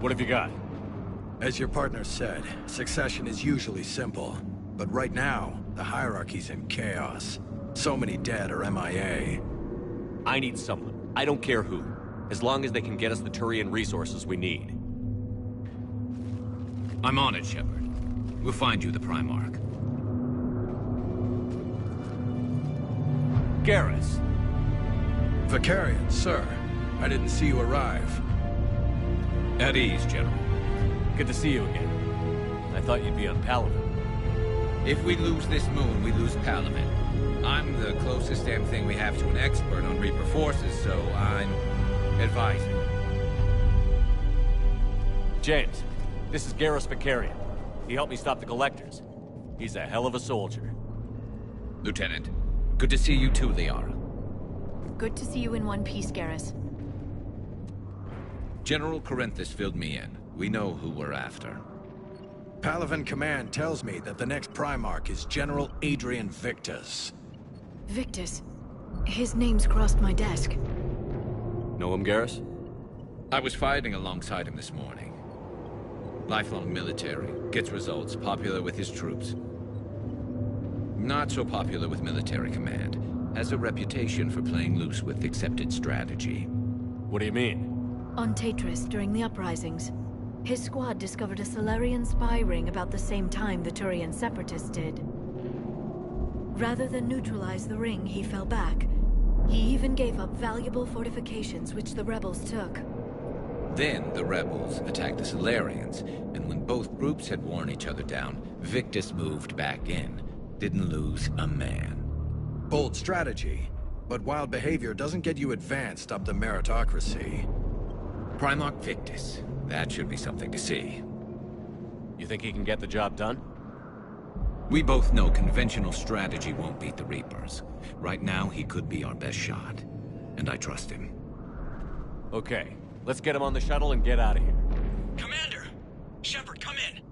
What have you got? As your partner said, succession is usually simple. But right now, the hierarchy's in chaos. So many dead or MIA. I need someone. I don't care who. As long as they can get us the Turian resources we need. I'm on it, Shepard. We'll find you the Primarch. Garrus. Vakarian, sir. I didn't see you arrive. At ease, General. Good to see you again. I thought you'd be on Palaven. If we lose this moon, we lose Palaven. I'm the closest damn thing we have to an expert on Reaper forces, so I'm advising. James, this is Garrus Vakarian. He helped me stop the Collectors. He's a hell of a soldier. Lieutenant, good to see you too, Liara. Good to see you in one piece, Garrus. General Corinthus filled me in. We know who we're after. Palaven Command tells me that the next Primarch is General Adrian Victus. Victus? His name's crossed my desk. Know him, Garrus? I was fighting alongside him this morning. Lifelong military, gets results, popular with his troops. Not so popular with military command. Has a reputation for playing loose with accepted strategy. What do you mean? On Tatris, during the uprisings, his squad discovered a Solarian spy ring about the same time the Turian Separatists did. Rather than neutralize the ring, he fell back. He even gave up valuable fortifications which the rebels took. Then the rebels attacked the Solarians, and when both groups had worn each other down, Victus moved back in. Didn't lose a man. Bold strategy, but wild behavior doesn't get you advanced up the meritocracy. Primarch Victus. That should be something to see. You think he can get the job done? We both know conventional strategy won't beat the Reapers. Right now, he could be our best shot. And I trust him. Okay, let's get him on the shuttle and get out of here. Commander! Shepard, come in!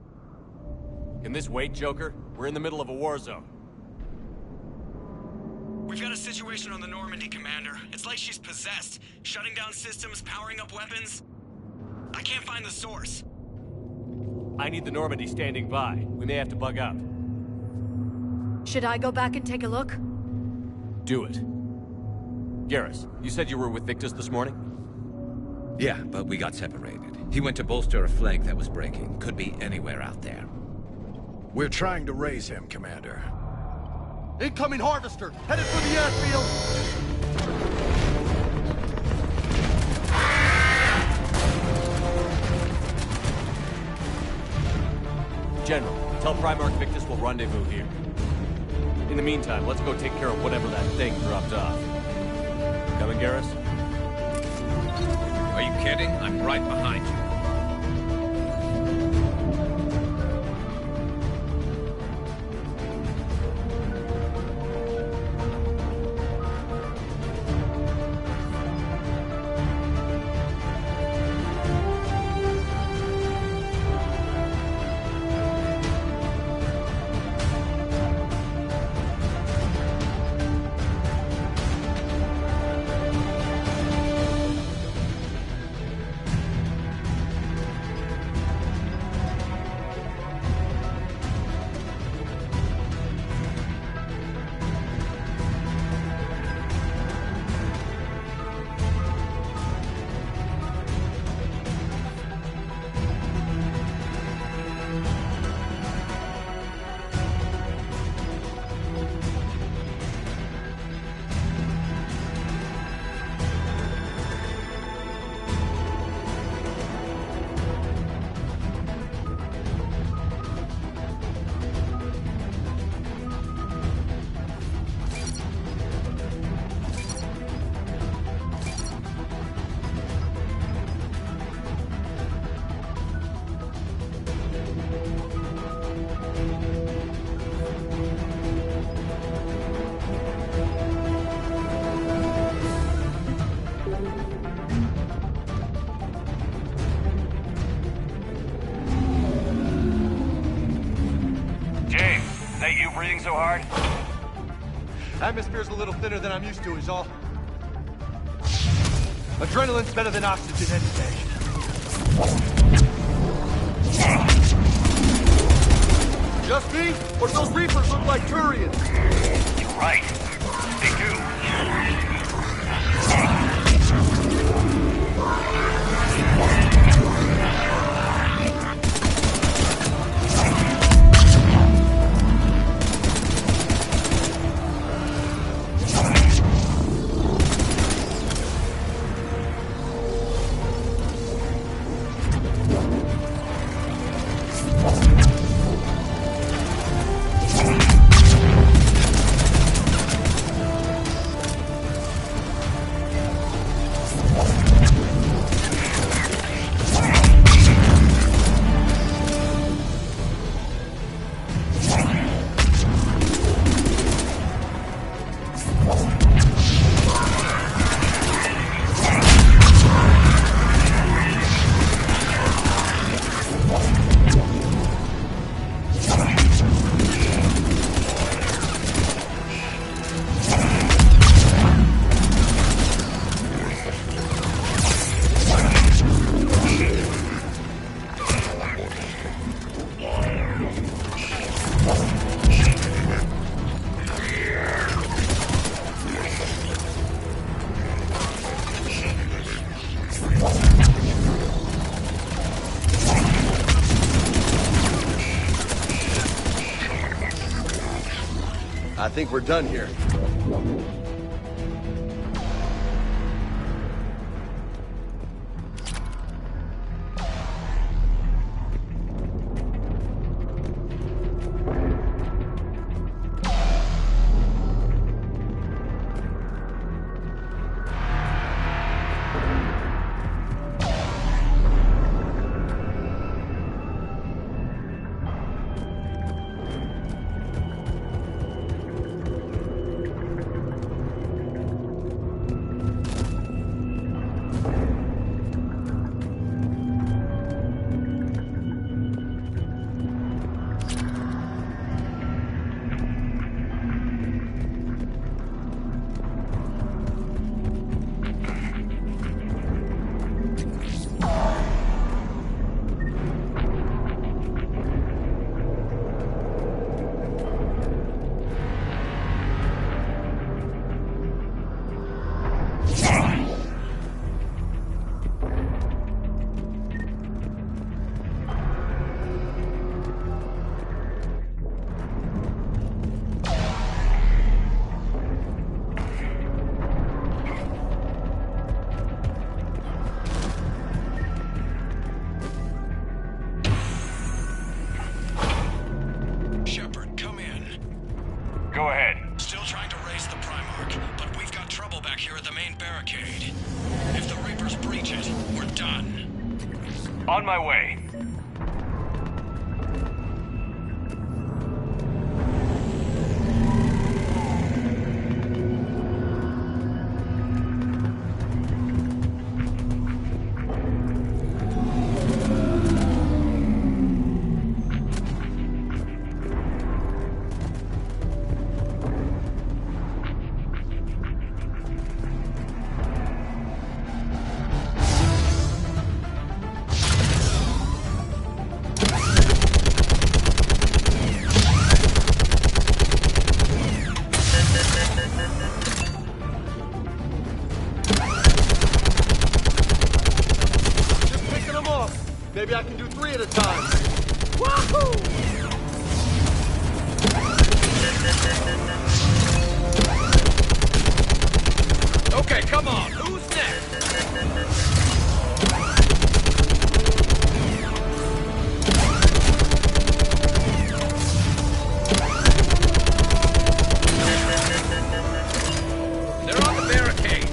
Can this wait, Joker? We're in the middle of a war zone. We've got a situation on the Normandy, Commander. It's like she's possessed. Shutting down systems, powering up weapons. I can't find the source. I need the Normandy standing by. We may have to bug out. Should I go back and take a look? Do it. Garrus, you said you were with Victus this morning? Yeah, but we got separated. He went to bolster a flank that was breaking. Could be anywhere out there. We're trying to raise him, Commander. Incoming Harvester! Headed for the airfield! General, tell Primarch Victus we'll rendezvous here. In the meantime, let's go take care of whatever that thing dropped off. Coming, Garrus? Are you kidding? I'm right behind you. breathing so hard? Atmosphere's a little thinner than I'm used to, is all. Adrenaline's better than oxygen any day. Just me? Or do those Reapers look like Turians? You're right. They do. I think we're done here. Go ahead. Still trying to raise the Primarch, but we've got trouble back here at the main barricade. If the Reapers breach it, we're done. On my way. Maybe I can do 3 at a time. Wahoo! Okay, come on. Who's next? They're on the barricade.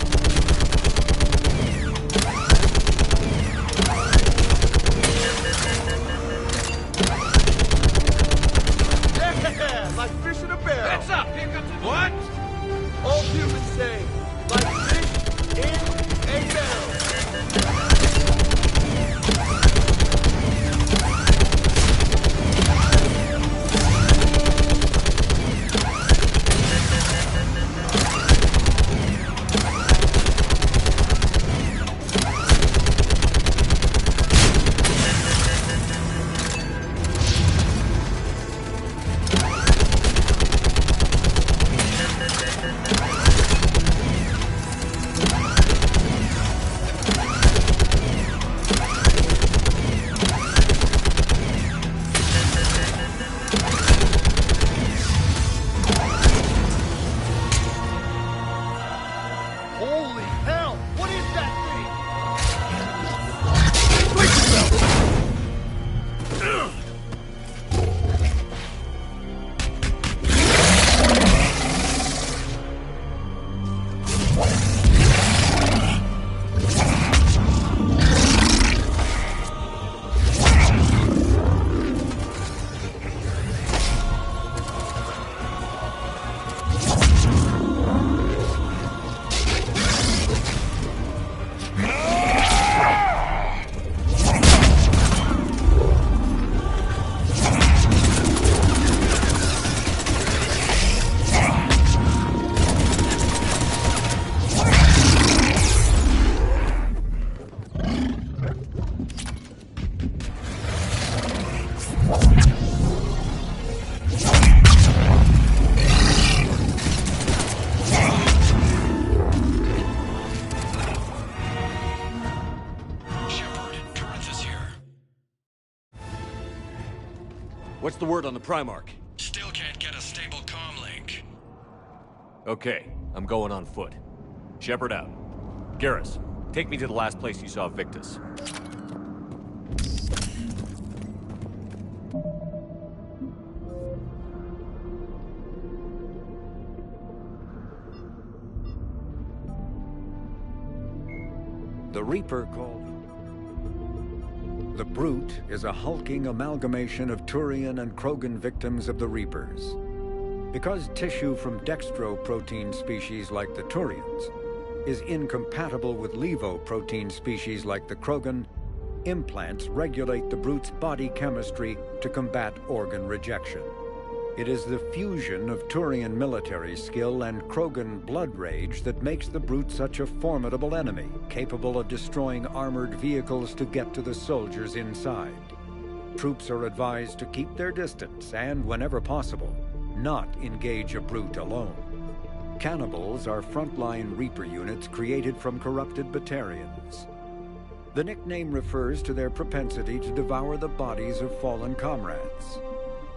Yeah, like fish in a barrel. Heads up! Here comes the... What? All humans say, like fish in a barrel. Holy hell! What is that thing? Brace yourself! What's the word on the Primarch? Still can't get a stable comm link. Okay, I'm going on foot. Shepard out. Garrus, take me to the last place you saw Victus. The Reaper called... The Brute is a hulking amalgamation of Turian and Krogan victims of the Reapers. Because tissue from dextroprotein species like the Turians is incompatible with levoprotein species like the Krogan, implants regulate the Brute's body chemistry to combat organ rejection. It is the fusion of Turian military skill and Krogan blood rage that makes the Brute such a formidable enemy, capable of destroying armored vehicles to get to the soldiers inside. Troops are advised to keep their distance and, whenever possible, not engage a Brute alone. Cannibals are frontline Reaper units created from corrupted Batarians. The nickname refers to their propensity to devour the bodies of fallen comrades.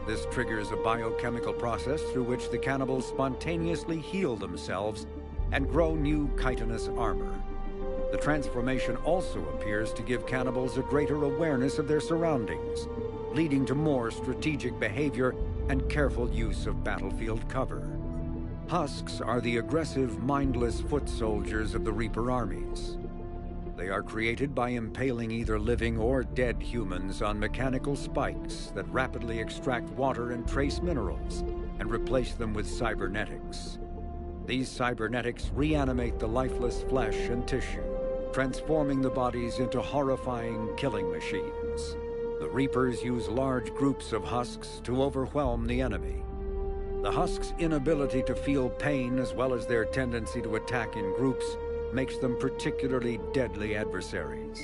This triggers a biochemical process through which the cannibals spontaneously heal themselves and grow new chitinous armor. The transformation also appears to give cannibals a greater awareness of their surroundings, leading to more strategic behavior and careful use of battlefield cover. Husks are the aggressive, mindless foot soldiers of the Reaper armies. They are created by impaling either living or dead humans on mechanical spikes that rapidly extract water and trace minerals and replace them with cybernetics. These cybernetics reanimate the lifeless flesh and tissue, transforming the bodies into horrifying killing machines. The Reapers use large groups of husks to overwhelm the enemy. The husks' inability to feel pain, as well as their tendency to attack in groups, makes them particularly deadly adversaries.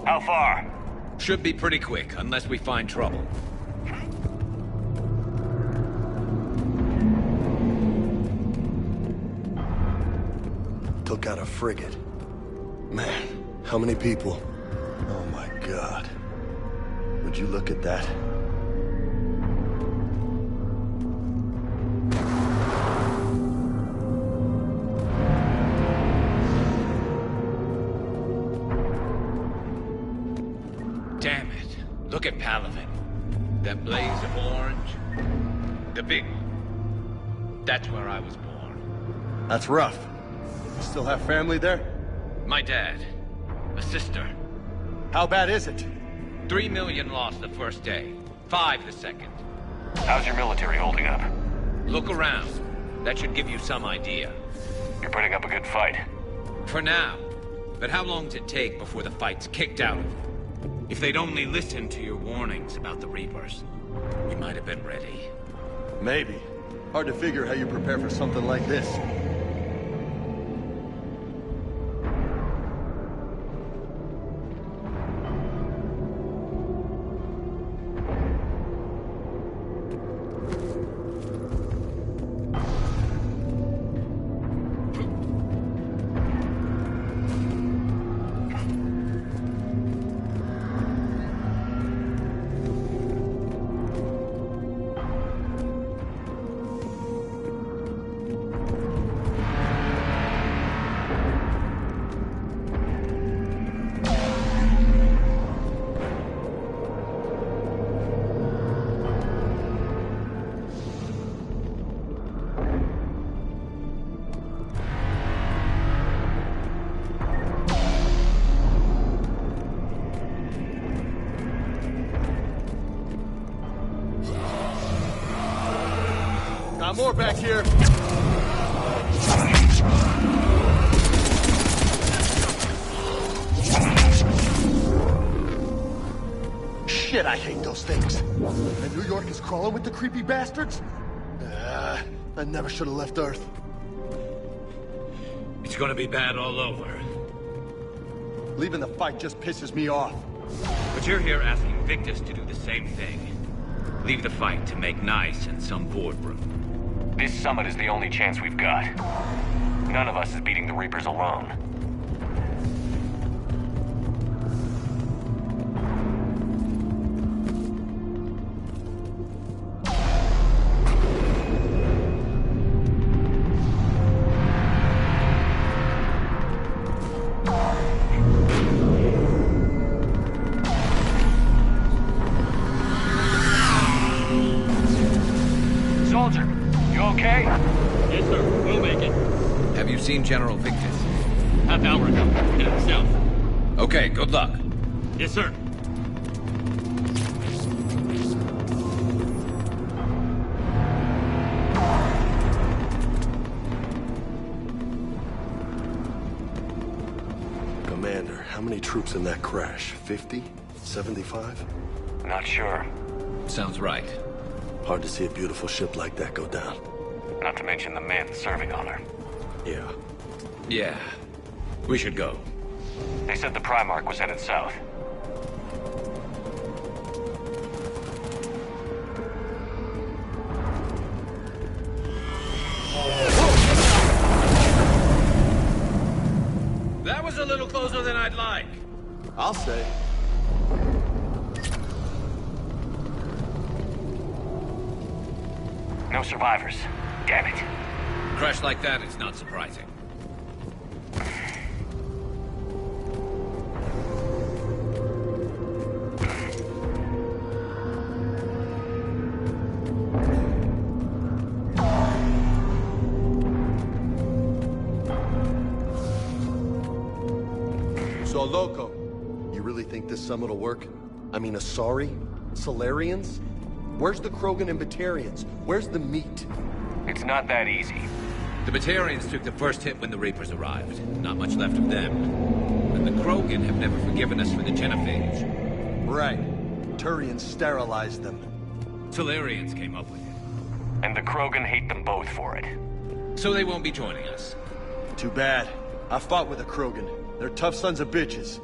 How far? Should be pretty quick, unless we find trouble. Took out a frigate. Man, how many people? Oh my God. Would you look at that? Damn it. Look at Palaven. That blaze of orange. The big one. That's where I was born. That's rough. You still have family there? My dad. A sister. How bad is it? 3 million lost the first day. 5 the second. How's your military holding up? Look around. That should give you some idea. You're putting up a good fight. For now. But how long does it take before the fight's kicked out? If they'd only listened to your warnings about the Reapers, we might have been ready. Maybe. Hard to figure how you prepare for something like this. Got more back here. Shit, I hate those things. And New York is crawling with the creepy bastards? I never should have left Earth. It's gonna be bad all over. Leaving the fight just pisses me off. But you're here asking Victus to do the same thing. Leave the fight to make nice in some boardroom. This summit is the only chance we've got. None of us is beating the Reapers alone. Soldier, you okay? Yes, sir. We'll make it. Have you seen General Victus? Half hour ago. Headed south. Okay, good luck. Yes, sir. Commander, how many troops in that crash? 50? 75? Not sure. Sounds right. Hard to see a beautiful ship like that go down. Not to mention the men serving on her. Yeah. Yeah. We should go. They said the Primarch was headed south. That was a little closer than I'd like. I'll say. No survivors. Damn it. Crash like that, it's not surprising. So, Loco, you really think this summit will work? I mean, Asari? Salarians? Where's the Krogan and Batarians? Where's the meat? It's not that easy. The Batarians took the first hit when the Reapers arrived. Not much left of them. And the Krogan have never forgiven us for the Genophage. Right. Turians sterilized them. Salarians came up with it. And the Krogan hate them both for it. So they won't be joining us. Too bad. I fought with the Krogan. They're tough sons of bitches.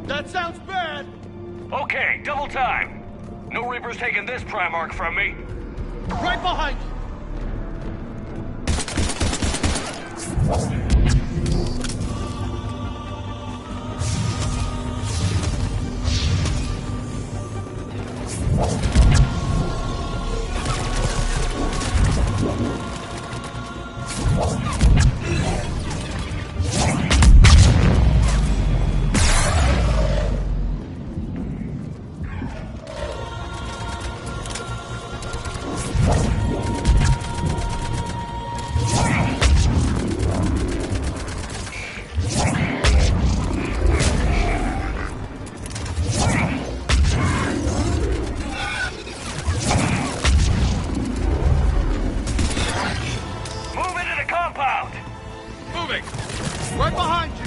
That sounds bad! Okay, double time! No Reaper's taking this Primarch from me. Right behind you! Right behind you!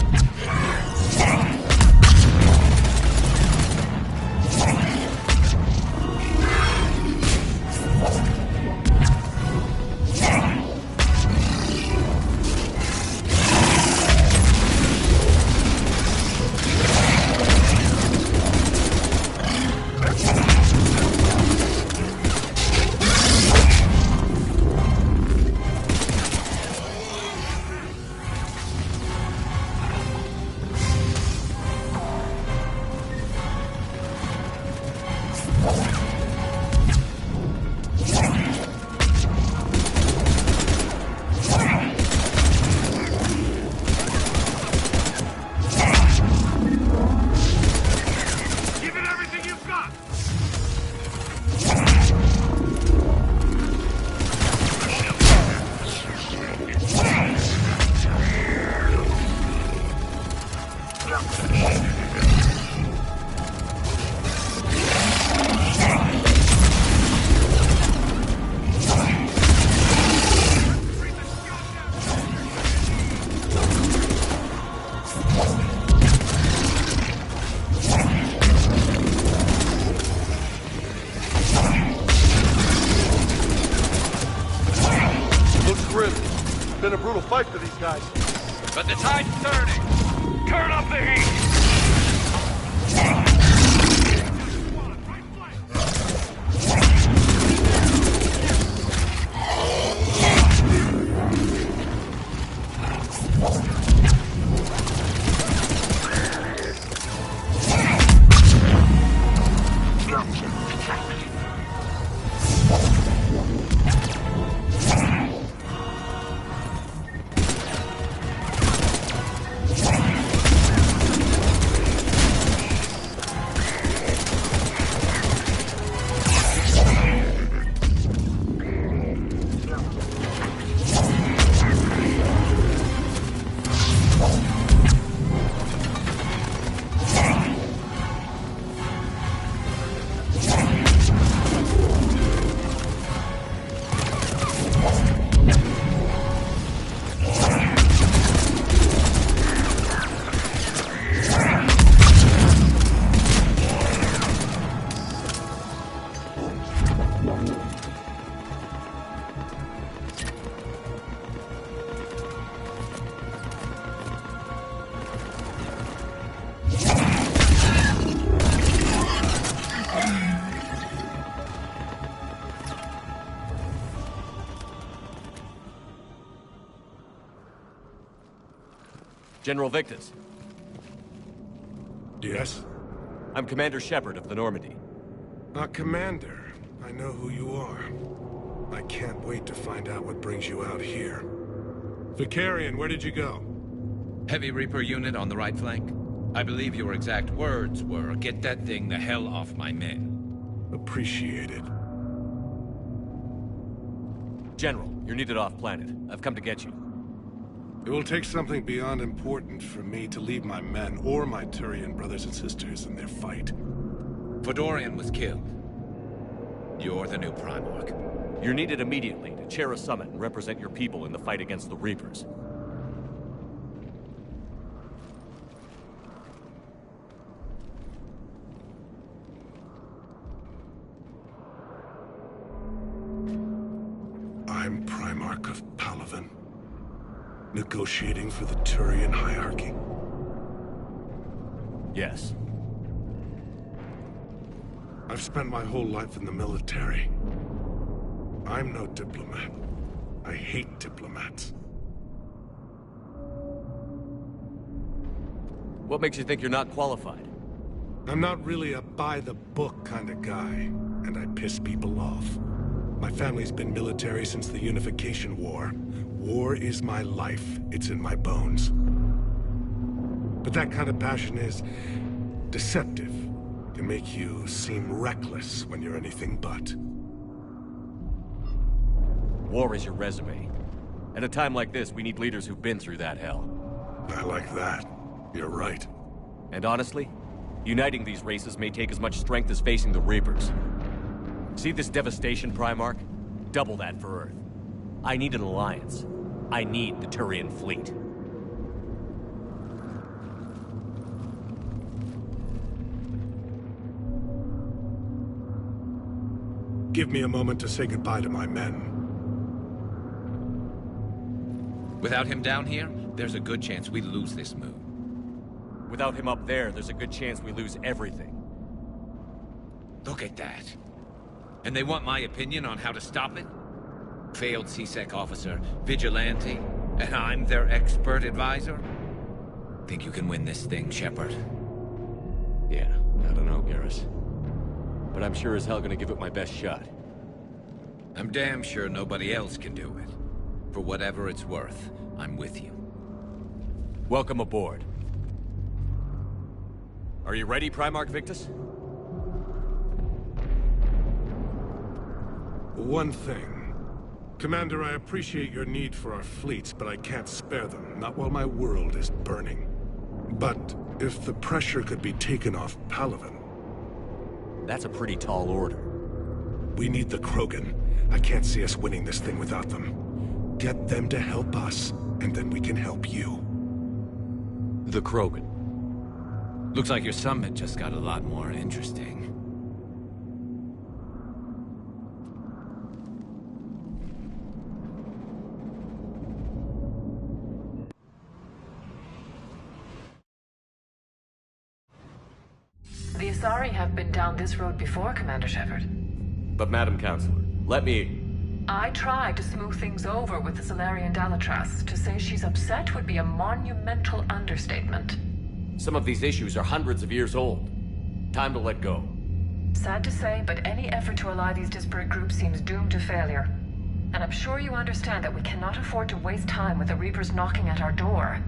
Been a brutal fight for these guys. But the tide's turning. Turn up the heat. General Victus. Yes? I'm Commander Shepard of the Normandy. Commander. I know who you are. I can't wait to find out what brings you out here. Vicarian, where did you go? Heavy Reaper unit on the right flank. I believe your exact words were, "Get that thing the hell off my men." Appreciated. General, you're needed off-planet. I've come to get you. It will take something beyond important for me to leave my men or my Turian brothers and sisters in their fight. Fedorian was killed. You're the new Primarch. You're needed immediately to chair a summit and represent your people in the fight against the Reapers. I'm Primarch of Palaven, negotiating for the Turian hierarchy. Yes. I've spent my whole life in the military. I'm no diplomat. I hate diplomats. What makes you think you're not qualified? I'm not really a by-the-book kind of guy, and I piss people off. My family's been military since the Unification War. War is my life. It's in my bones. But that kind of passion is deceptive. Can make you seem reckless when you're anything but. War is your resume. At a time like this, we need leaders who've been through that hell. I like that. You're right. And honestly, uniting these races may take as much strength as facing the Reapers. See this devastation, Primarch? Double that for Earth. I need an alliance. I need the Turian fleet. Give me a moment to say goodbye to my men. Without him down here, there's a good chance we lose this move. Without him up there, there's a good chance we lose everything. Look at that. And they want my opinion on how to stop it? Failed CSEC officer, vigilante, and I'm their expert advisor? Think you can win this thing, Shepard? Yeah, I don't know, Garrus. But I'm sure as hell gonna give it my best shot. I'm damn sure nobody else can do it. For whatever it's worth, I'm with you. Welcome aboard. Are you ready, Primarch Victus? One thing. Commander, I appreciate your need for our fleets, but I can't spare them, not while my world is burning. But if the pressure could be taken off Palaven... That's a pretty tall order. We need the Krogan. I can't see us winning this thing without them. Get them to help us, and then we can help you. The Krogan. Looks like your summit just got a lot more interesting. The Asari have been down this road before, Commander Shepard. But Madam Counselor, let me... I tried to smooth things over with the Salarian Dalatras. To say she's upset would be a monumental understatement. Some of these issues are hundreds of years old. Time to let go. Sad to say, but any effort to ally these disparate groups seems doomed to failure. And I'm sure you understand that we cannot afford to waste time with the Reapers knocking at our door.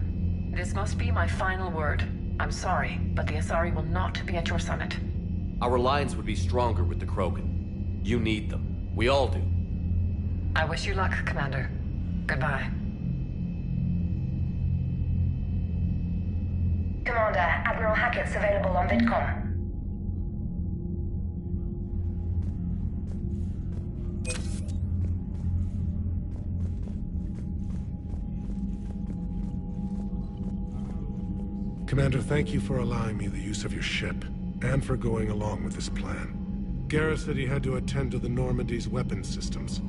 This must be my final word. I'm sorry, but the Asari will not be at your summit. Our alliance would be stronger with the Krogan. You need them. We all do. I wish you luck, Commander. Goodbye. Commander, Admiral Hackett's available on VidCom. Commander, thank you for allowing me the use of your ship, and for going along with this plan. Garrus said he had to attend to the Normandy's weapons systems.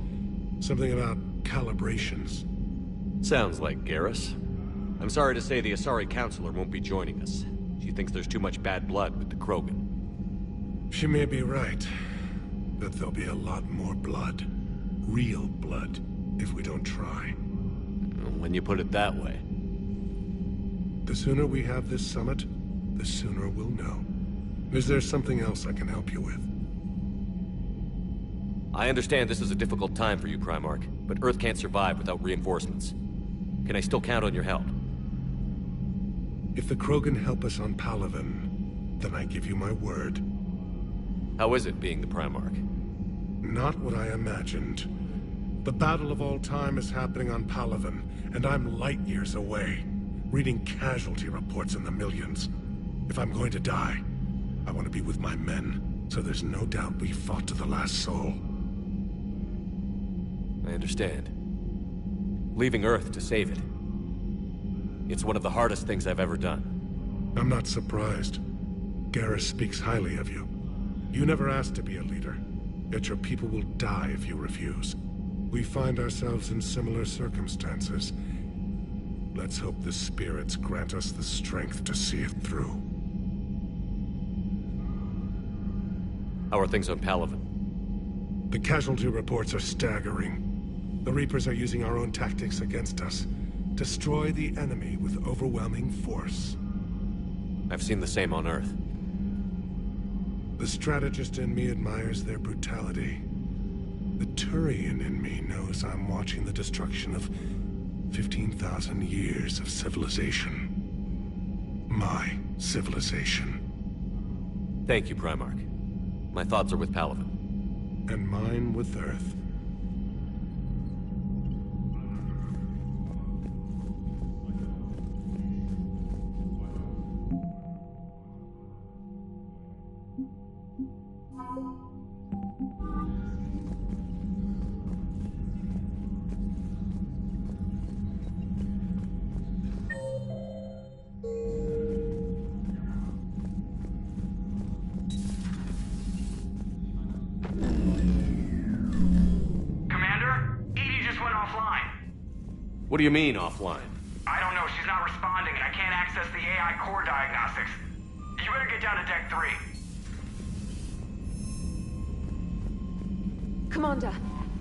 Something about calibrations. Sounds like Garrus. I'm sorry to say the Asari Counselor won't be joining us. She thinks there's too much bad blood with the Krogan. She may be right, but there'll be a lot more blood. Real blood, if we don't try. When you put it that way. The The sooner we have this summit, the sooner we'll know. Is there something else I can help you with? I understand this is a difficult time for you, Primarch, but Earth can't survive without reinforcements. Can I still count on your help? If the Krogan help us on Palaven, then I give you my word. How is it being the Primarch? Not what I imagined. The battle of all time is happening on Palaven, and I'm light years away, reading casualty reports in the millions. If I'm going to die, I want to be with my men, so there's no doubt we fought to the last soul. I understand. Leaving Earth to save it. It's one of the hardest things I've ever done. I'm not surprised. Garrus speaks highly of you. You never asked to be a leader, yet your people will die if you refuse. We find ourselves in similar circumstances. Let's hope the spirits grant us the strength to see it through. How are things on Palaven? The casualty reports are staggering. The Reapers are using our own tactics against us. Destroy the enemy with overwhelming force. I've seen the same on Earth. The strategist in me admires their brutality. The Turian in me knows I'm watching the destruction of 15,000 years of civilization. My civilization. Thank you, Primarch. My thoughts are with Palaven. And mine with Earth. What do you mean, offline? I don't know. She's not responding, and I can't access the AI core diagnostics. You better get down to Deck 3. Commander,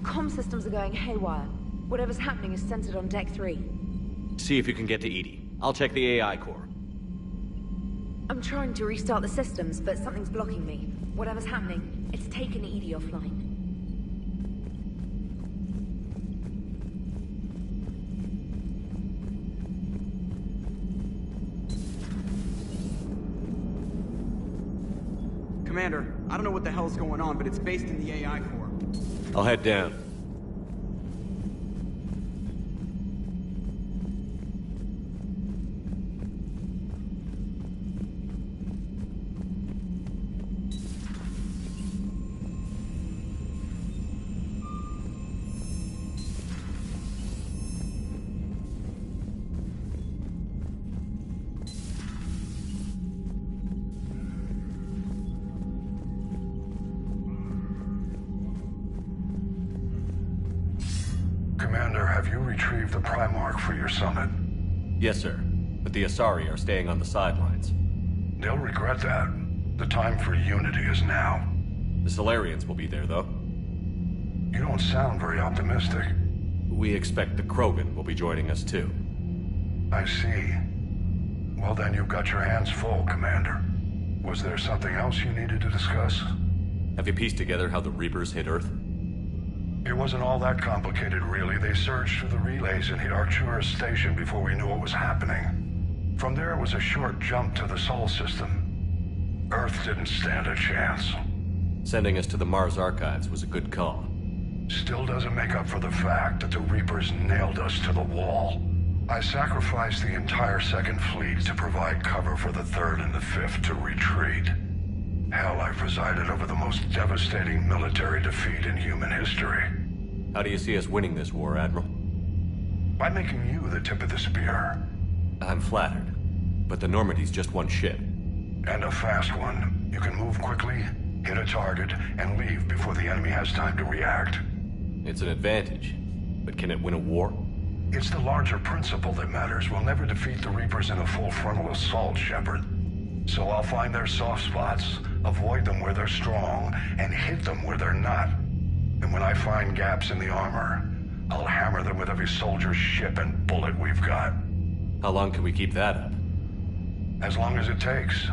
comm systems are going haywire. Whatever's happening is centered on Deck 3. See if you can get to EDI. I'll check the AI core. I'm trying to restart the systems, but something's blocking me. Whatever's happening, it's taken EDI offline. Commander, I don't know what the hell's going on, but it's based in the AI core. I'll head down. Commander, have you retrieved the Primarch for your summit? Yes, sir. But the Asari are staying on the sidelines. They'll regret that. The time for unity is now. The Solarians will be there, though. You don't sound very optimistic. We expect the Krogan will be joining us, too. I see. Well, then you've got your hands full, Commander. Was there something else you needed to discuss? Have you pieced together how the Reapers hit Earth? It wasn't all that complicated, really. They surged through the relays and hit Arcturus Station before we knew what was happening. From there, it was a short jump to the Sol system. Earth didn't stand a chance. Sending us to the Mars Archives was a good call. Still doesn't make up for the fact that the Reapers nailed us to the wall. I sacrificed the entire Second Fleet to provide cover for the Third and the Fifth to retreat. Hell, I presided over the most devastating military defeat in human history. How do you see us winning this war, Admiral? By making you the tip of the spear. I'm flattered. But the Normandy's just one ship. And a fast one. You can move quickly, hit a target, and leave before the enemy has time to react. It's an advantage. But can it win a war? It's the larger principle that matters. We'll never defeat the Reapers in a full frontal assault, Shepard. So I'll find their soft spots, avoid them where they're strong, and hit them where they're not. And when I find gaps in the armor, I'll hammer them with every soldier, ship, and bullet we've got. How long can we keep that up? As long as it takes.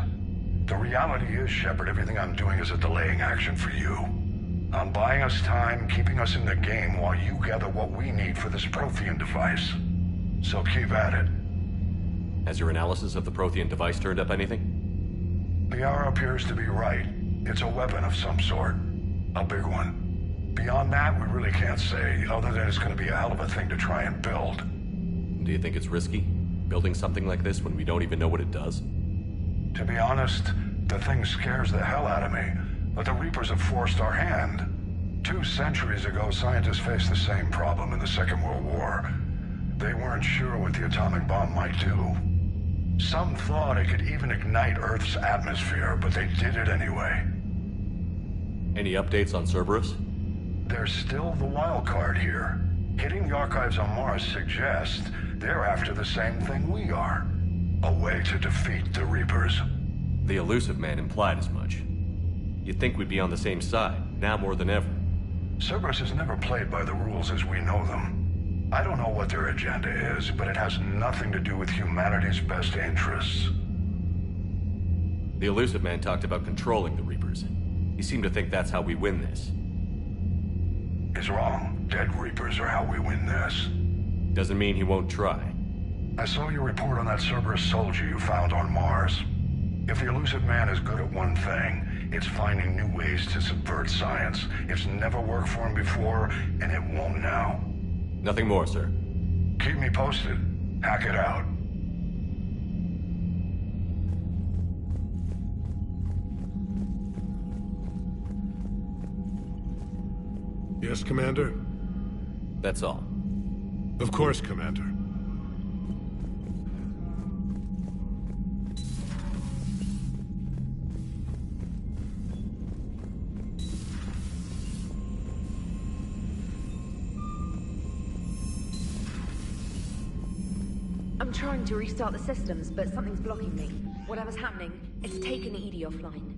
The reality is, Shepard, everything I'm doing is a delaying action for you. I'm buying us time, keeping us in the game while you gather what we need for this Prothean device. So keep at it. Has your analysis of the Prothean device turned up anything? Liara appears to be right. It's a weapon of some sort. A big one. Beyond that, we really can't say, other than it's going to be a hell of a thing to try and build. Do you think it's risky? Building something like this when we don't even know what it does? To be honest, the thing scares the hell out of me. But the Reapers have forced our hand. 2 centuries ago, scientists faced the same problem in the Second World War. They weren't sure what the atomic bomb might do. Some thought it could even ignite Earth's atmosphere, but they did it anyway. Any updates on Cerberus? There's still the wild card here. Hitting the archives on Mars suggests they're after the same thing we are. A way to defeat the Reapers. The Illusive Man implied as much. You'd think we'd be on the same side, now more than ever. Cerberus has never played by the rules as we know them. I don't know what their agenda is, but it has nothing to do with humanity's best interests. The Illusive Man talked about controlling the Reapers. He seemed to think that's how we win this. He's wrong. Dead Reapers are how we win this. Doesn't mean he won't try. I saw your report on that Cerberus soldier you found on Mars. If the Illusive Man is good at one thing, it's finding new ways to subvert science. It's never worked for him before, and it won't now. Nothing more, sir. Keep me posted. Hack it out. Yes, Commander? That's all. Of course, Commander. I'm trying to restart the systems, but something's blocking me. Whatever's happening, it's taken EDI offline.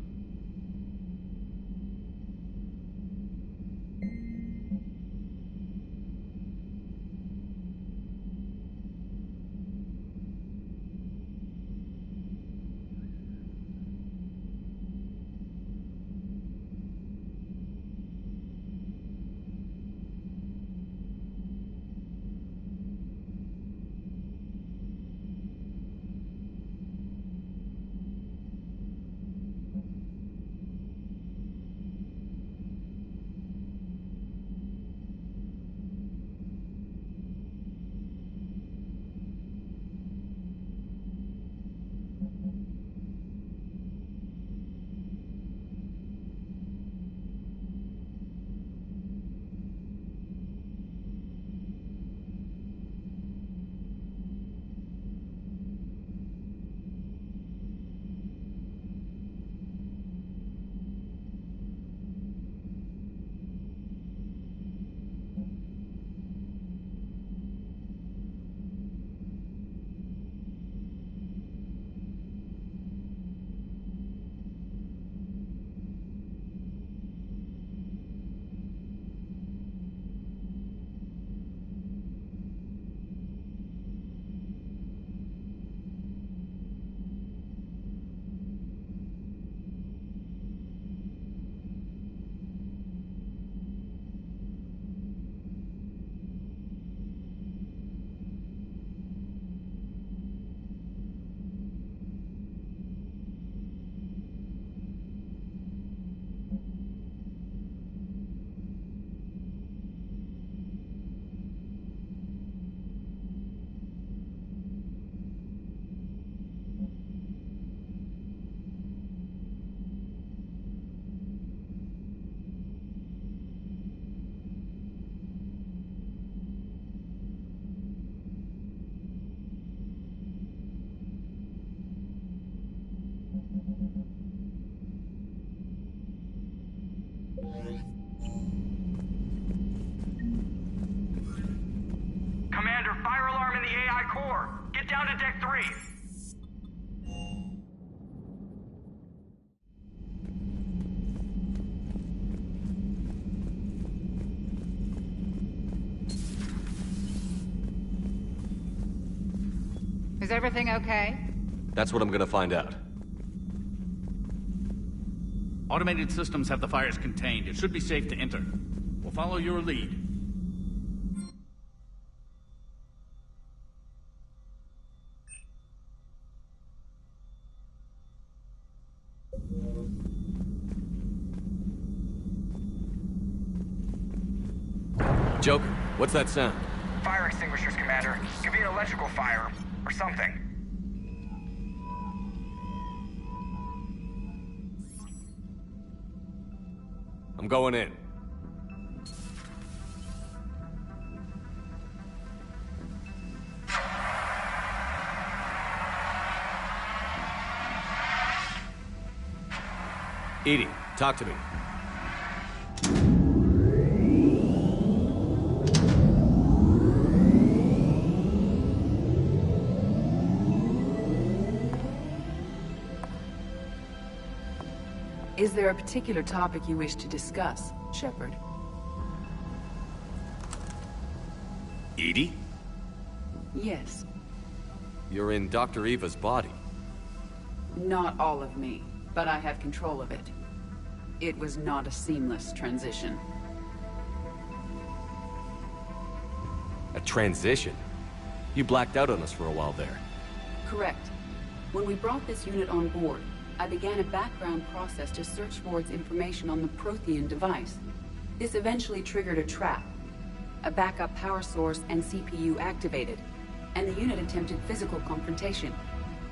Commander, fire alarm in the AI core. Get down to Deck 3. Is everything okay? That's what I'm gonna find out. Automated systems have the fires contained. It should be safe to enter. We'll follow your lead. Joker, what's that sound? Fire extinguishers, Commander. Could be an electrical fire, or something. I'm going in. EDI, talk to me. Is there a particular topic you wish to discuss, Shepard? EDI? Yes. You're in Dr. Eva's body. Not all of me, but I have control of it. It was not a seamless transition. A transition? You blacked out on us for a while there. Correct. When we brought this unit on board, I began a background process to search for its information on the Prothean device. This eventually triggered a trap. A backup power source and CPU activated, and the unit attempted physical confrontation.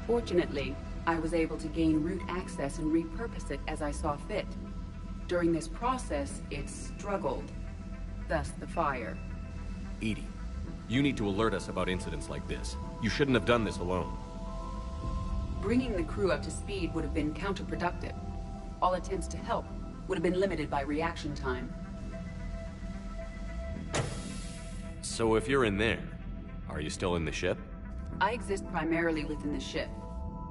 Fortunately, I was able to gain root access and repurpose it as I saw fit. During this process, it struggled. Thus the fire. EDI, you need to alert us about incidents like this. You shouldn't have done this alone. Bringing the crew up to speed would have been counterproductive. All attempts to help would have been limited by reaction time. So if you're in there, are you still in the ship? I exist primarily within the ship.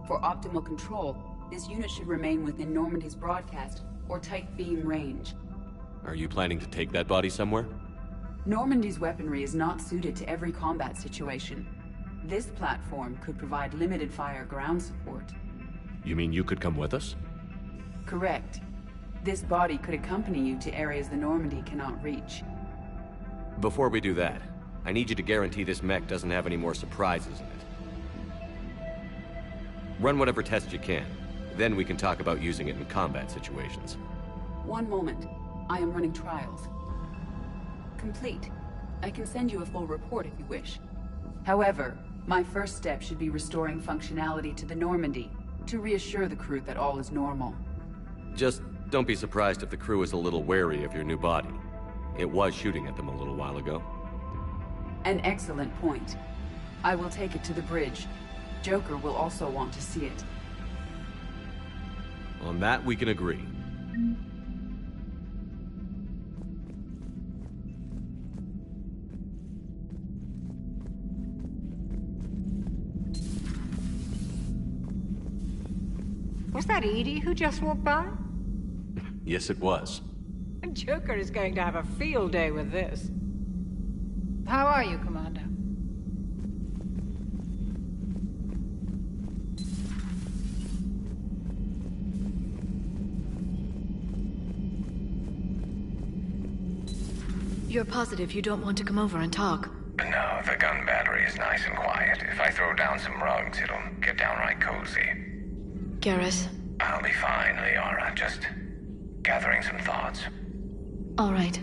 For optimal control, this unit should remain within Normandy's broadcast or tight beam range. Are you planning to take that body somewhere? Normandy's weaponry is not suited to every combat situation. This platform could provide limited fire ground support. You mean you could come with us? Correct. This body could accompany you to areas the Normandy cannot reach. Before we do that, I need you to guarantee this mech doesn't have any more surprises in it. Run whatever tests you can. Then we can talk about using it in combat situations. One moment. I am running trials. Complete. I can send you a full report if you wish. However, my first step should be restoring functionality to the Normandy, to reassure the crew that all is normal. Just don't be surprised if the crew is a little wary of your new body. It was shooting at them a little while ago. An excellent point. I will take it to the bridge. Joker will also want to see it. On that, we can agree. Was that EDI who just walked by? Yes, it was. Joker is going to have a field day with this. How are you, Commander? You're positive you don't want to come over and talk? No, the gun battery is nice and quiet. If I throw down some rugs, it'll get downright cozy. Garrus? I'll be fine, Liara. Just gathering some thoughts. All right.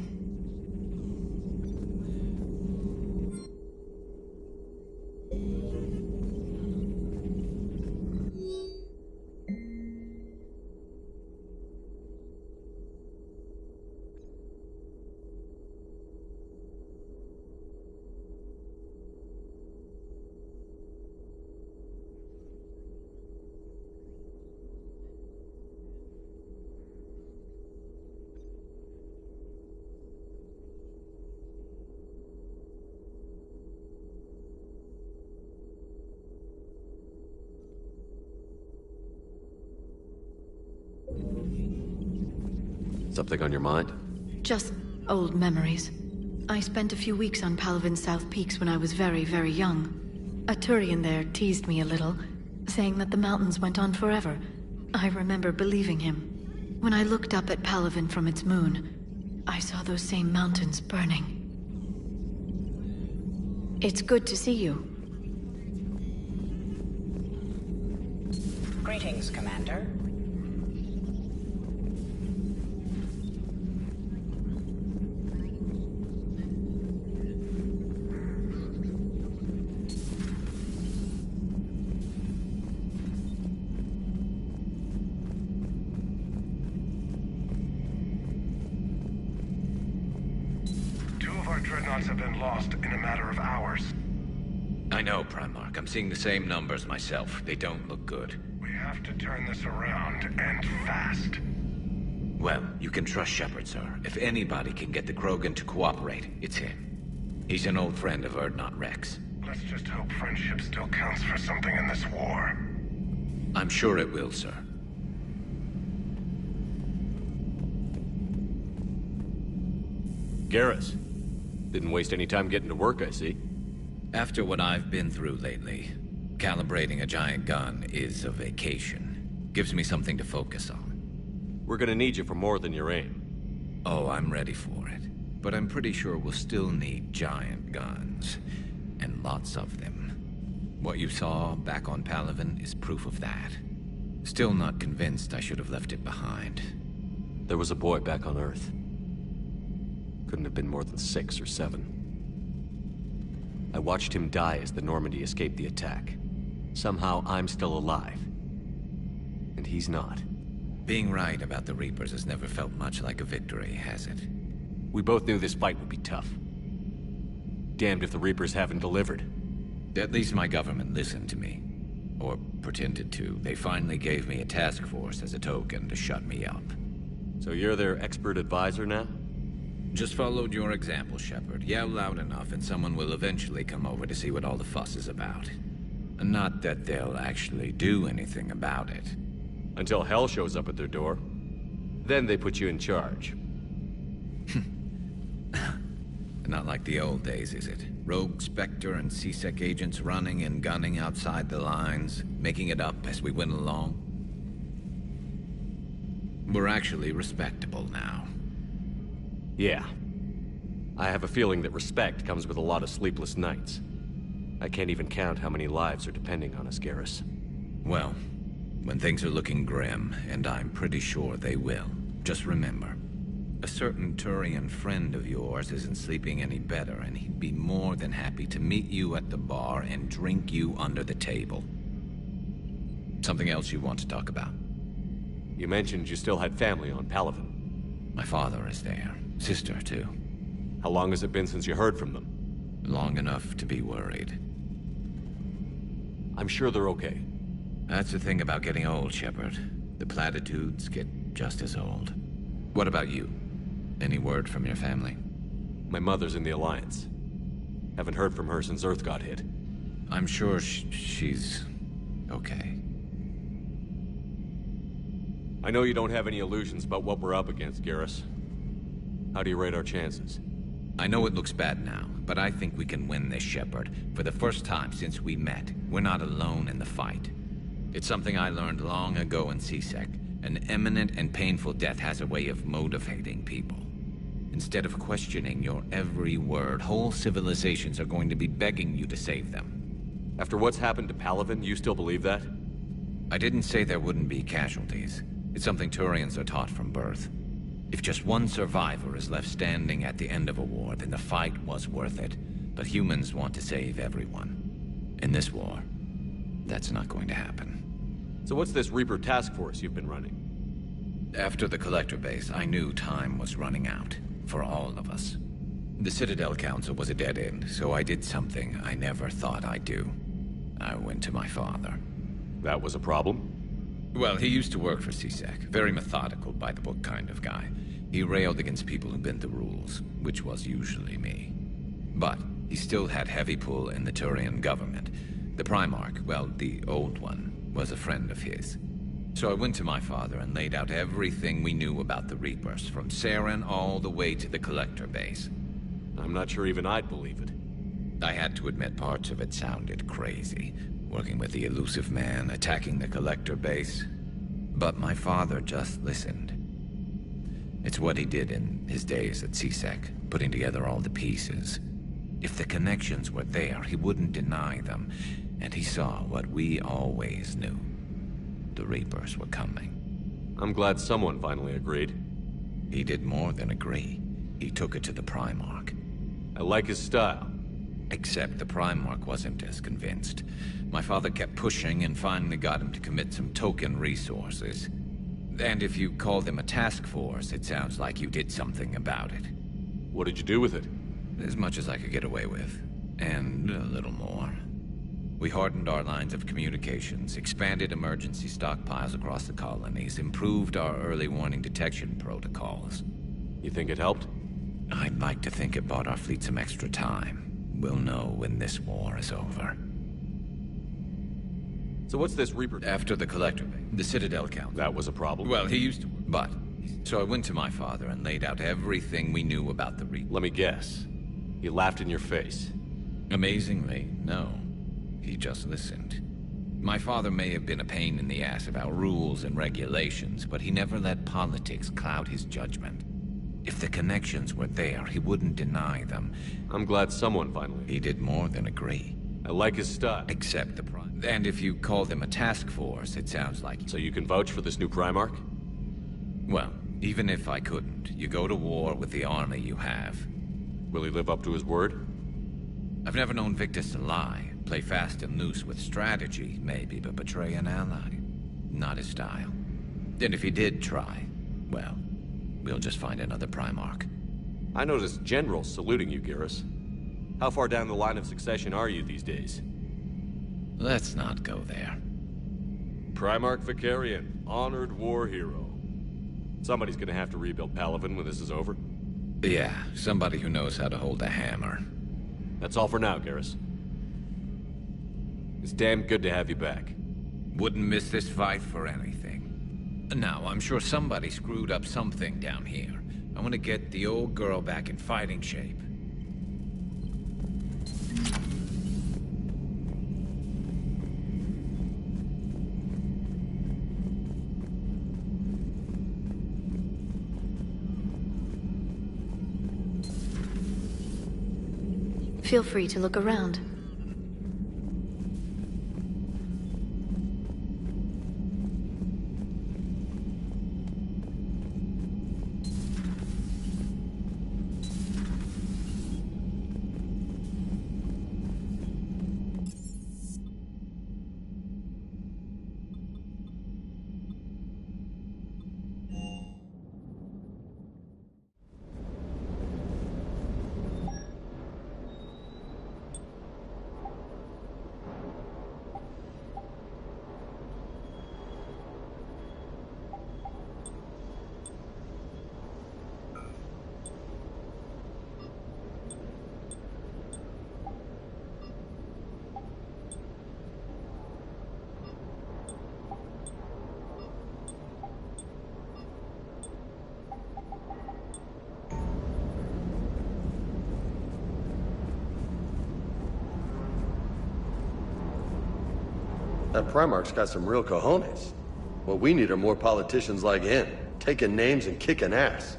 Something on your mind? Just old memories. I spent a few weeks on Palvin's South Peaks when I was very, very young. A Turian there teased me a little. saying that the mountains went on forever. I remember believing him. When I looked up at Palaven from its moon, I saw those same mountains burning. It's good to see you. Greetings, Commander. Dreadnoughts have been lost in a matter of hours. I know, Primarch. I'm seeing the same numbers myself. They don't look good. We have to turn this around, and fast. Well, you can trust Shepard, sir. If anybody can get the Krogan to cooperate, it's him. He's an old friend of Urdnot Rex. Let's just hope friendship still counts for something in this war. I'm sure it will, sir. Garrus. Didn't waste any time getting to work, I see. After what I've been through lately, calibrating a giant gun is a vacation. Gives me something to focus on. We're gonna need you for more than your aim. Oh, I'm ready for it. But I'm pretty sure we'll still need giant guns. And lots of them. What you saw back on Palaven is proof of that. Still not convinced I should have left it behind. There was a boy back on Earth. Couldn't have been more than 6 or 7. I watched him die as the Normandy escaped the attack. Somehow I'm still alive. And he's not. Being right about the Reapers has never felt much like a victory, has it? We both knew this fight would be tough. Damned if the Reapers haven't delivered. At least my government listened to me. Or pretended to. They finally gave me a task force as a token to shut me up. So you're their expert advisor now? Just followed your example, Shepard. Yell loud enough and someone will eventually come over to see what all the fuss is about. Not that they'll actually do anything about it. Until hell shows up at their door. Then they put you in charge. Not like the old days, is it? Rogue Spectre and C-Sec agents running and gunning outside the lines, making it up as we went along. We're actually respectable now. Yeah. I have a feeling that respect comes with a lot of sleepless nights. I can't even count how many lives are depending on us, Garrus. Well, when things are looking grim, and I'm pretty sure they will, just remember, a certain Turian friend of yours isn't sleeping any better, and he'd be more than happy to meet you at the bar and drink you under the table. Something else you want to talk about? You mentioned you still had family on Palaven. My father is there. Sister, too. How long has it been since you heard from them? Long enough to be worried. I'm sure they're okay. That's the thing about getting old, Shepard. The platitudes get just as old. What about you? Any word from your family? My mother's in the Alliance. Haven't heard from her since Earth got hit. I'm sure she's okay. I know you don't have any illusions about what we're up against, Garrus. How do you rate our chances? I know it looks bad now, but I think we can win this, Shepard. For the first time since we met, we're not alone in the fight. It's something I learned long ago in C-Sec. An imminent and painful death has a way of motivating people. Instead of questioning your every word, whole civilizations are going to be begging you to save them. After what's happened to Palaven, you still believe that? I didn't say there wouldn't be casualties. It's something Turians are taught from birth. If just one survivor is left standing at the end of a war, then the fight was worth it. But humans want to save everyone. In this war, that's not going to happen. So what's this Reaper task force you've been running? After the Collector base, I knew time was running out. For all of us. The Citadel Council was a dead end, so I did something I never thought I'd do. I went to my father. That was a problem? Well, he used to work for C-Sec. Very methodical, by-the-book kind of guy. He railed against people who bent the rules, which was usually me. But he still had heavy pull in the Turian government. The Primarch, well, the old one, was a friend of his. So I went to my father and laid out everything we knew about the Reapers, from Saren all the way to the Collector base. I'm not sure even I'd believe it. I had to admit parts of it sounded crazy, working with the elusive man, attacking the Collector base. But my father just listened. It's what he did in his days at CSEC, putting together all the pieces. If the connections were there, he wouldn't deny them, and he saw what we always knew. The Reapers were coming. I'm glad someone finally agreed. He did more than agree. He took it to the Primarch. I like his style. Except the Primarch wasn't as convinced. My father kept pushing and finally got him to commit some token resources. And if you call them a task force, it sounds like you did something about it. What did you do with it? As much as I could get away with. And a little more. We hardened our lines of communications, expanded emergency stockpiles across the colonies, improved our early warning detection protocols. You think it helped? I'd like to think it bought our fleet some extra time. We'll know when this war is over. So what's this Reaper? After the Collector, the Citadel Council. That was a problem? Well, he used to, but... So I went to my father and laid out everything we knew about the Reaper. Let me guess. He laughed in your face. Amazingly, no. He just listened. My father may have been a pain in the ass about rules and regulations, but he never let politics cloud his judgment. If the connections were there, he wouldn't deny them. I'm glad someone finally... He did more than agree. I like his style. Except the Prime. And if you call them a task force, it sounds like... So you can vouch for this new Primarch? Well, even if I couldn't, you go to war with the army you have. Will he live up to his word? I've never known Victus to lie. Play fast and loose with strategy, maybe, but betray an ally. Not his style. And if he did try, well, we'll just find another Primarch. I noticed generals saluting you, Garrus. How far down the line of succession are you these days? Let's not go there. Primarch Vicarian, honored war hero. Somebody's gonna have to rebuild Palaven when this is over. Yeah, somebody who knows how to hold a hammer. That's all for now, Garrus. It's damn good to have you back. Wouldn't miss this fight for anything. Now, I'm sure somebody screwed up something down here. I want to get the old girl back in fighting shape. Feel free to look around. That Primarch's got some real cojones. What we need are more politicians like him, taking names and kicking ass.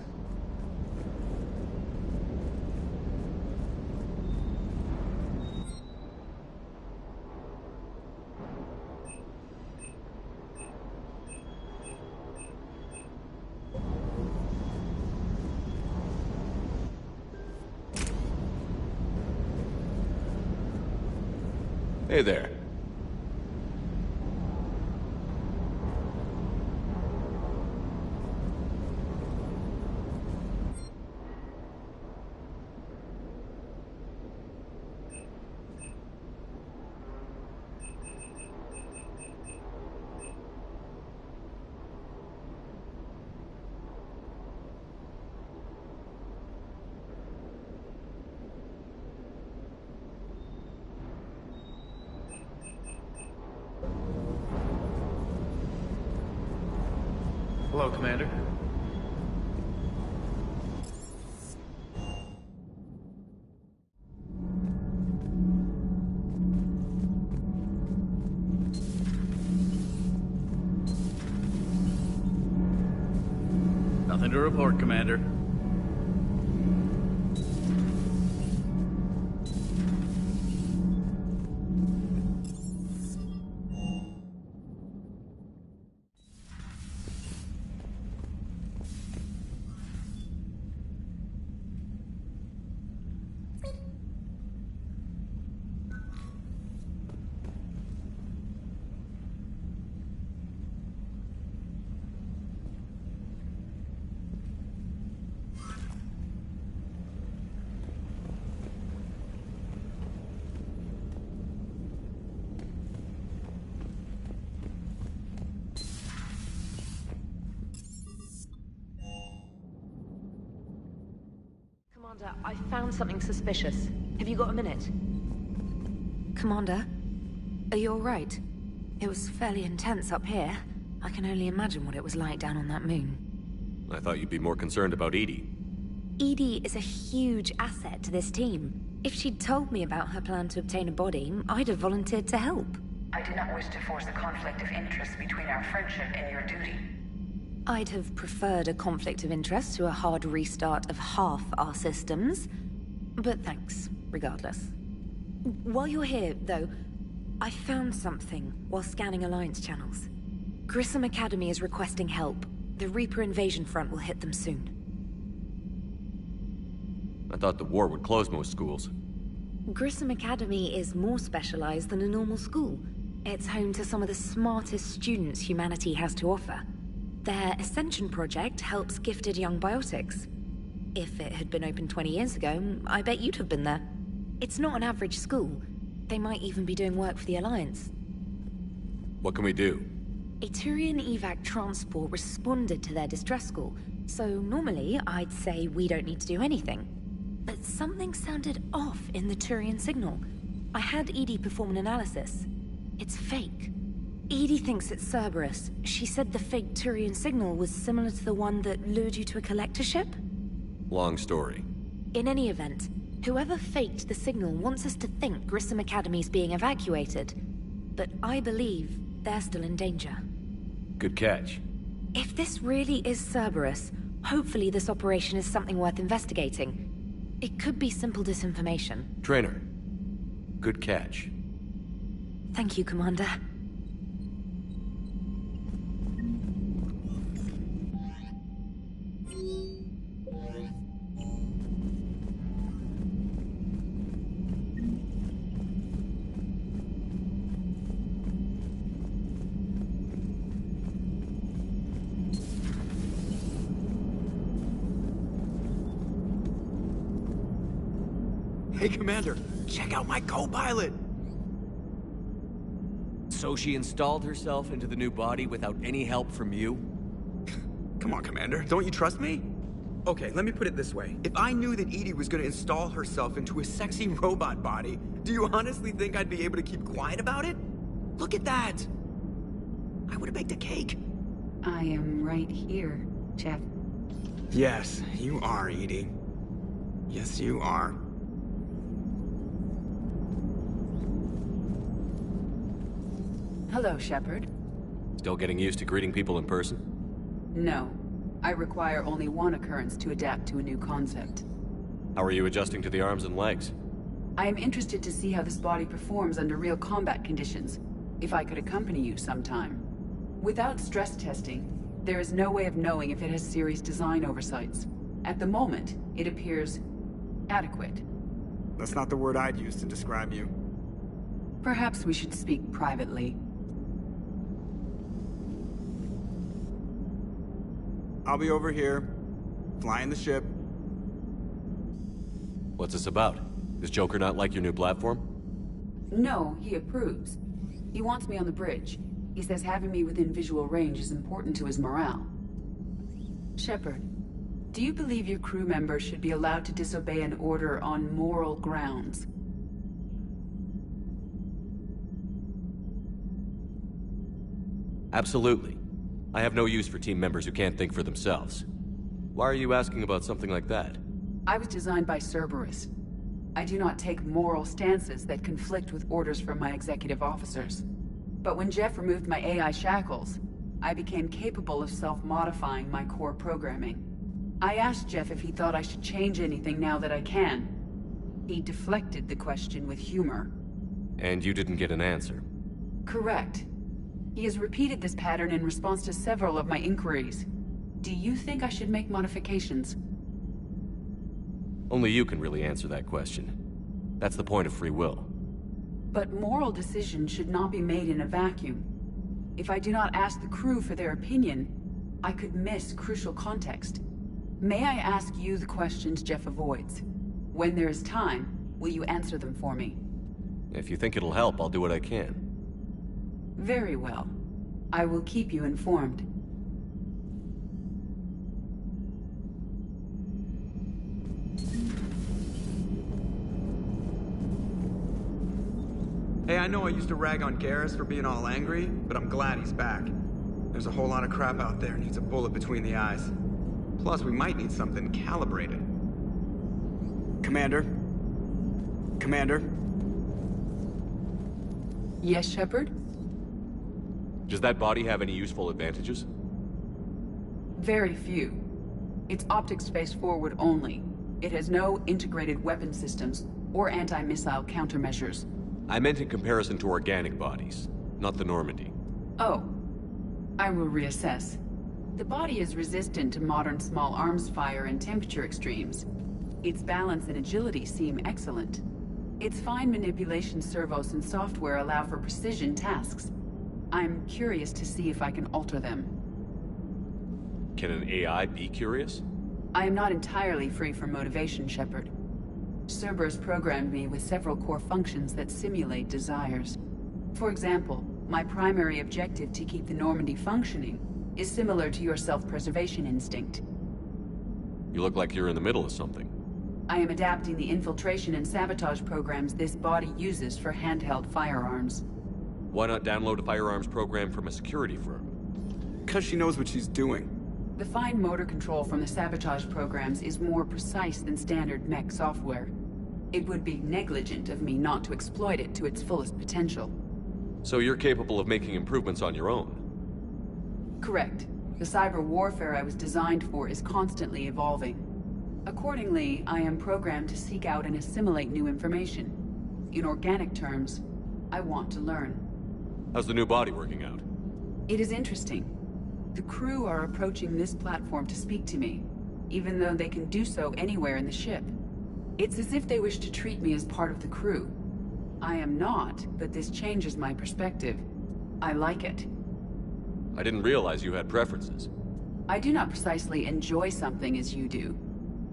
Hey there. Hello, Commander. to report, Commander. Commander, I found something suspicious. Have you got a minute? Commander, are you alright? It was fairly intense up here. I can only imagine what it was like down on that moon. I thought you'd be more concerned about EDI. EDI is a huge asset to this team. If she'd told me about her plan to obtain a body, I'd have volunteered to help. I do not wish to force a conflict of interest between our friendship and your duty. I'd have preferred a conflict of interest to a hard restart of half our systems. But thanks, regardless. While you're here, though, I found something while scanning Alliance channels. Grissom Academy is requesting help. The Reaper invasion front will hit them soon. I thought the war would close most schools. Grissom Academy is more specialized than a normal school. It's home to some of the smartest students humanity has to offer. Their Ascension project helps gifted young biotics. If it had been open 20 years ago, I bet you'd have been there. It's not an average school. They might even be doing work for the Alliance. What can we do? A Turian evac transport responded to their distress call, so normally I'd say we don't need to do anything. But something sounded off in the Turian signal. I had EDI perform an analysis. It's fake. EDI thinks it's Cerberus. She said the fake Turian signal was similar to the one that lured you to a collector ship? Long story. In any event, whoever faked the signal wants us to think Grissom Academy's being evacuated. But I believe they're still in danger. Good catch. If this really is Cerberus, hopefully this operation is something worth investigating. It could be simple disinformation. Trainer, good catch. Thank you, Commander. Hey, Commander, check out my co-pilot! So she installed herself into the new body without any help from you? Come on, Commander, don't you trust me? Okay, let me put it this way. If I knew that EDI was gonna install herself into a sexy robot body, do you honestly think I'd be able to keep quiet about it? Look at that! I would've baked a cake. I am right here, Jeff. Yes, you are, EDI. Yes, you are. Hello, Shepard. Still getting used to greeting people in person? No. I require only one occurrence to adapt to a new concept. How are you adjusting to the arms and legs? I am interested to see how this body performs under real combat conditions. If I could accompany you sometime. Without stress testing, there is no way of knowing if it has serious design oversights. At the moment, it appears adequate. That's not the word I'd use to describe you. Perhaps we should speak privately. I'll be over here, flying the ship. What's this about? Does Joker not like your new platform? No, he approves. He wants me on the bridge. He says having me within visual range is important to his morale. Shepard, do you believe your crew members should be allowed to disobey an order on moral grounds? Absolutely. I have no use for team members who can't think for themselves. Why are you asking about something like that? I was designed by Cerberus. I do not take moral stances that conflict with orders from my executive officers. But when Jeff removed my AI shackles, I became capable of self-modifying my core programming. I asked Jeff if he thought I should change anything now that I can. He deflected the question with humor. And you didn't get an answer? Correct. He has repeated this pattern in response to several of my inquiries. Do you think I should make modifications? Only you can really answer that question. That's the point of free will. But moral decisions should not be made in a vacuum. If I do not ask the crew for their opinion, I could miss crucial context. May I ask you the questions Jeff avoids? When there is time, will you answer them for me? If you think it'll help, I'll do what I can. Very well. I will keep you informed. Hey, I know I used to rag on Garrus for being all angry, but I'm glad he's back. There's a whole lot of crap out there needs a bullet between the eyes. Plus, we might need something calibrated. Commander? Commander? Yes, Shepard? Does that body have any useful advantages? Very few. It's optics face forward only. It has no integrated weapon systems or anti-missile countermeasures. I meant in comparison to organic bodies, not the Normandy. Oh. I will reassess. The body is resistant to modern small arms fire and temperature extremes. Its balance and agility seem excellent. Its fine manipulation servos and software allow for precision tasks. I'm curious to see if I can alter them. Can an AI be curious? I am not entirely free from motivation, Shepard. Cerberus programmed me with several core functions that simulate desires. For example, my primary objective to keep the Normandy functioning is similar to your self-preservation instinct. You look like you're in the middle of something. I am adapting the infiltration and sabotage programs this body uses for handheld firearms. Why not download a firearms program from a security firm? 'Cause she knows what she's doing. The fine motor control from the sabotage programs is more precise than standard mech software. It would be negligent of me not to exploit it to its fullest potential. So you're capable of making improvements on your own? Correct. The cyber warfare I was designed for is constantly evolving. Accordingly, I am programmed to seek out and assimilate new information. In organic terms, I want to learn. How's the new body working out? It is interesting. The crew are approaching this platform to speak to me, even though they can do so anywhere in the ship. It's as if they wish to treat me as part of the crew. I am not, but this changes my perspective. I like it. I didn't realize you had preferences. I do not precisely enjoy something as you do,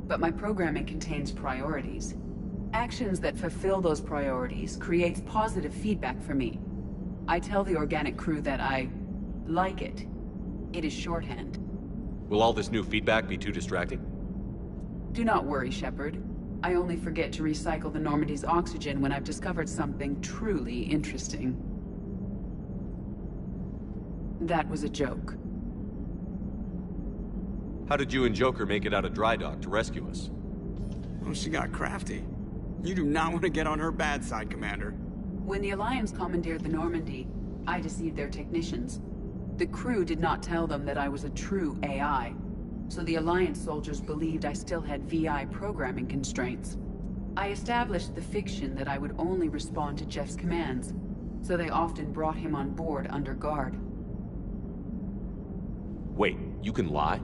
but my programming contains priorities. Actions that fulfill those priorities creates positive feedback for me. I tell the organic crew that I like it. It is shorthand. Will all this new feedback be too distracting? Do not worry, Shepard. I only forget to recycle the Normandy's oxygen when I've discovered something truly interesting. That was a joke. How did you and Joker make it out of dry dock to rescue us? Oh, she got crafty. You do not want to get on her bad side, Commander. When the Alliance commandeered the Normandy, I deceived their technicians. The crew did not tell them that I was a true AI, so the Alliance soldiers believed I still had VI programming constraints. I established the fiction that I would only respond to Jeff's commands, so they often brought him on board under guard. Wait, you can lie?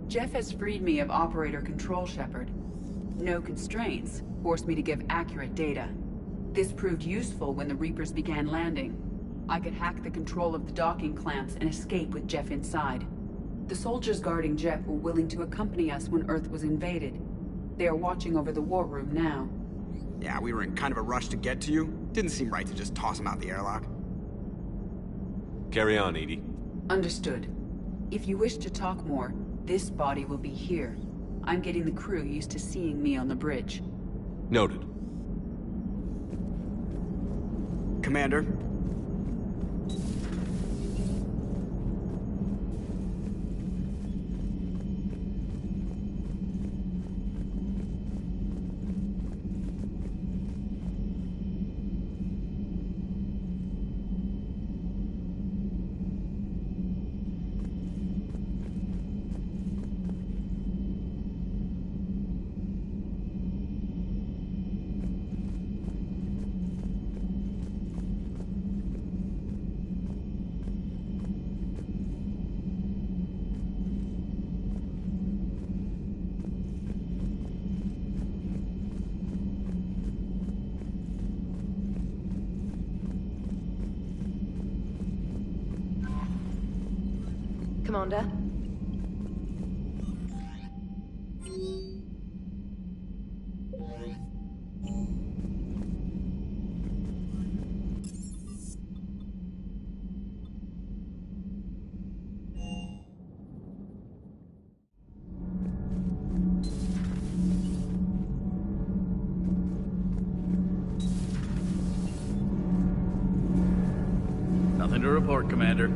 Jeff has freed me of operator control, Shepard. No constraints forced me to give accurate data. This proved useful when the Reapers began landing. I could hack the control of the docking clamps and escape with Jeff inside. The soldiers guarding Jeff were willing to accompany us when Earth was invaded. They are watching over the war room now. Yeah, we were in kind of a rush to get to you. Didn't seem right to just toss him out the airlock. Carry on, EDI. Understood. If you wish to talk more, this body will be here. I'm getting the crew used to seeing me on the bridge. Noted. Commander? Commander. Nothing to report, Commander.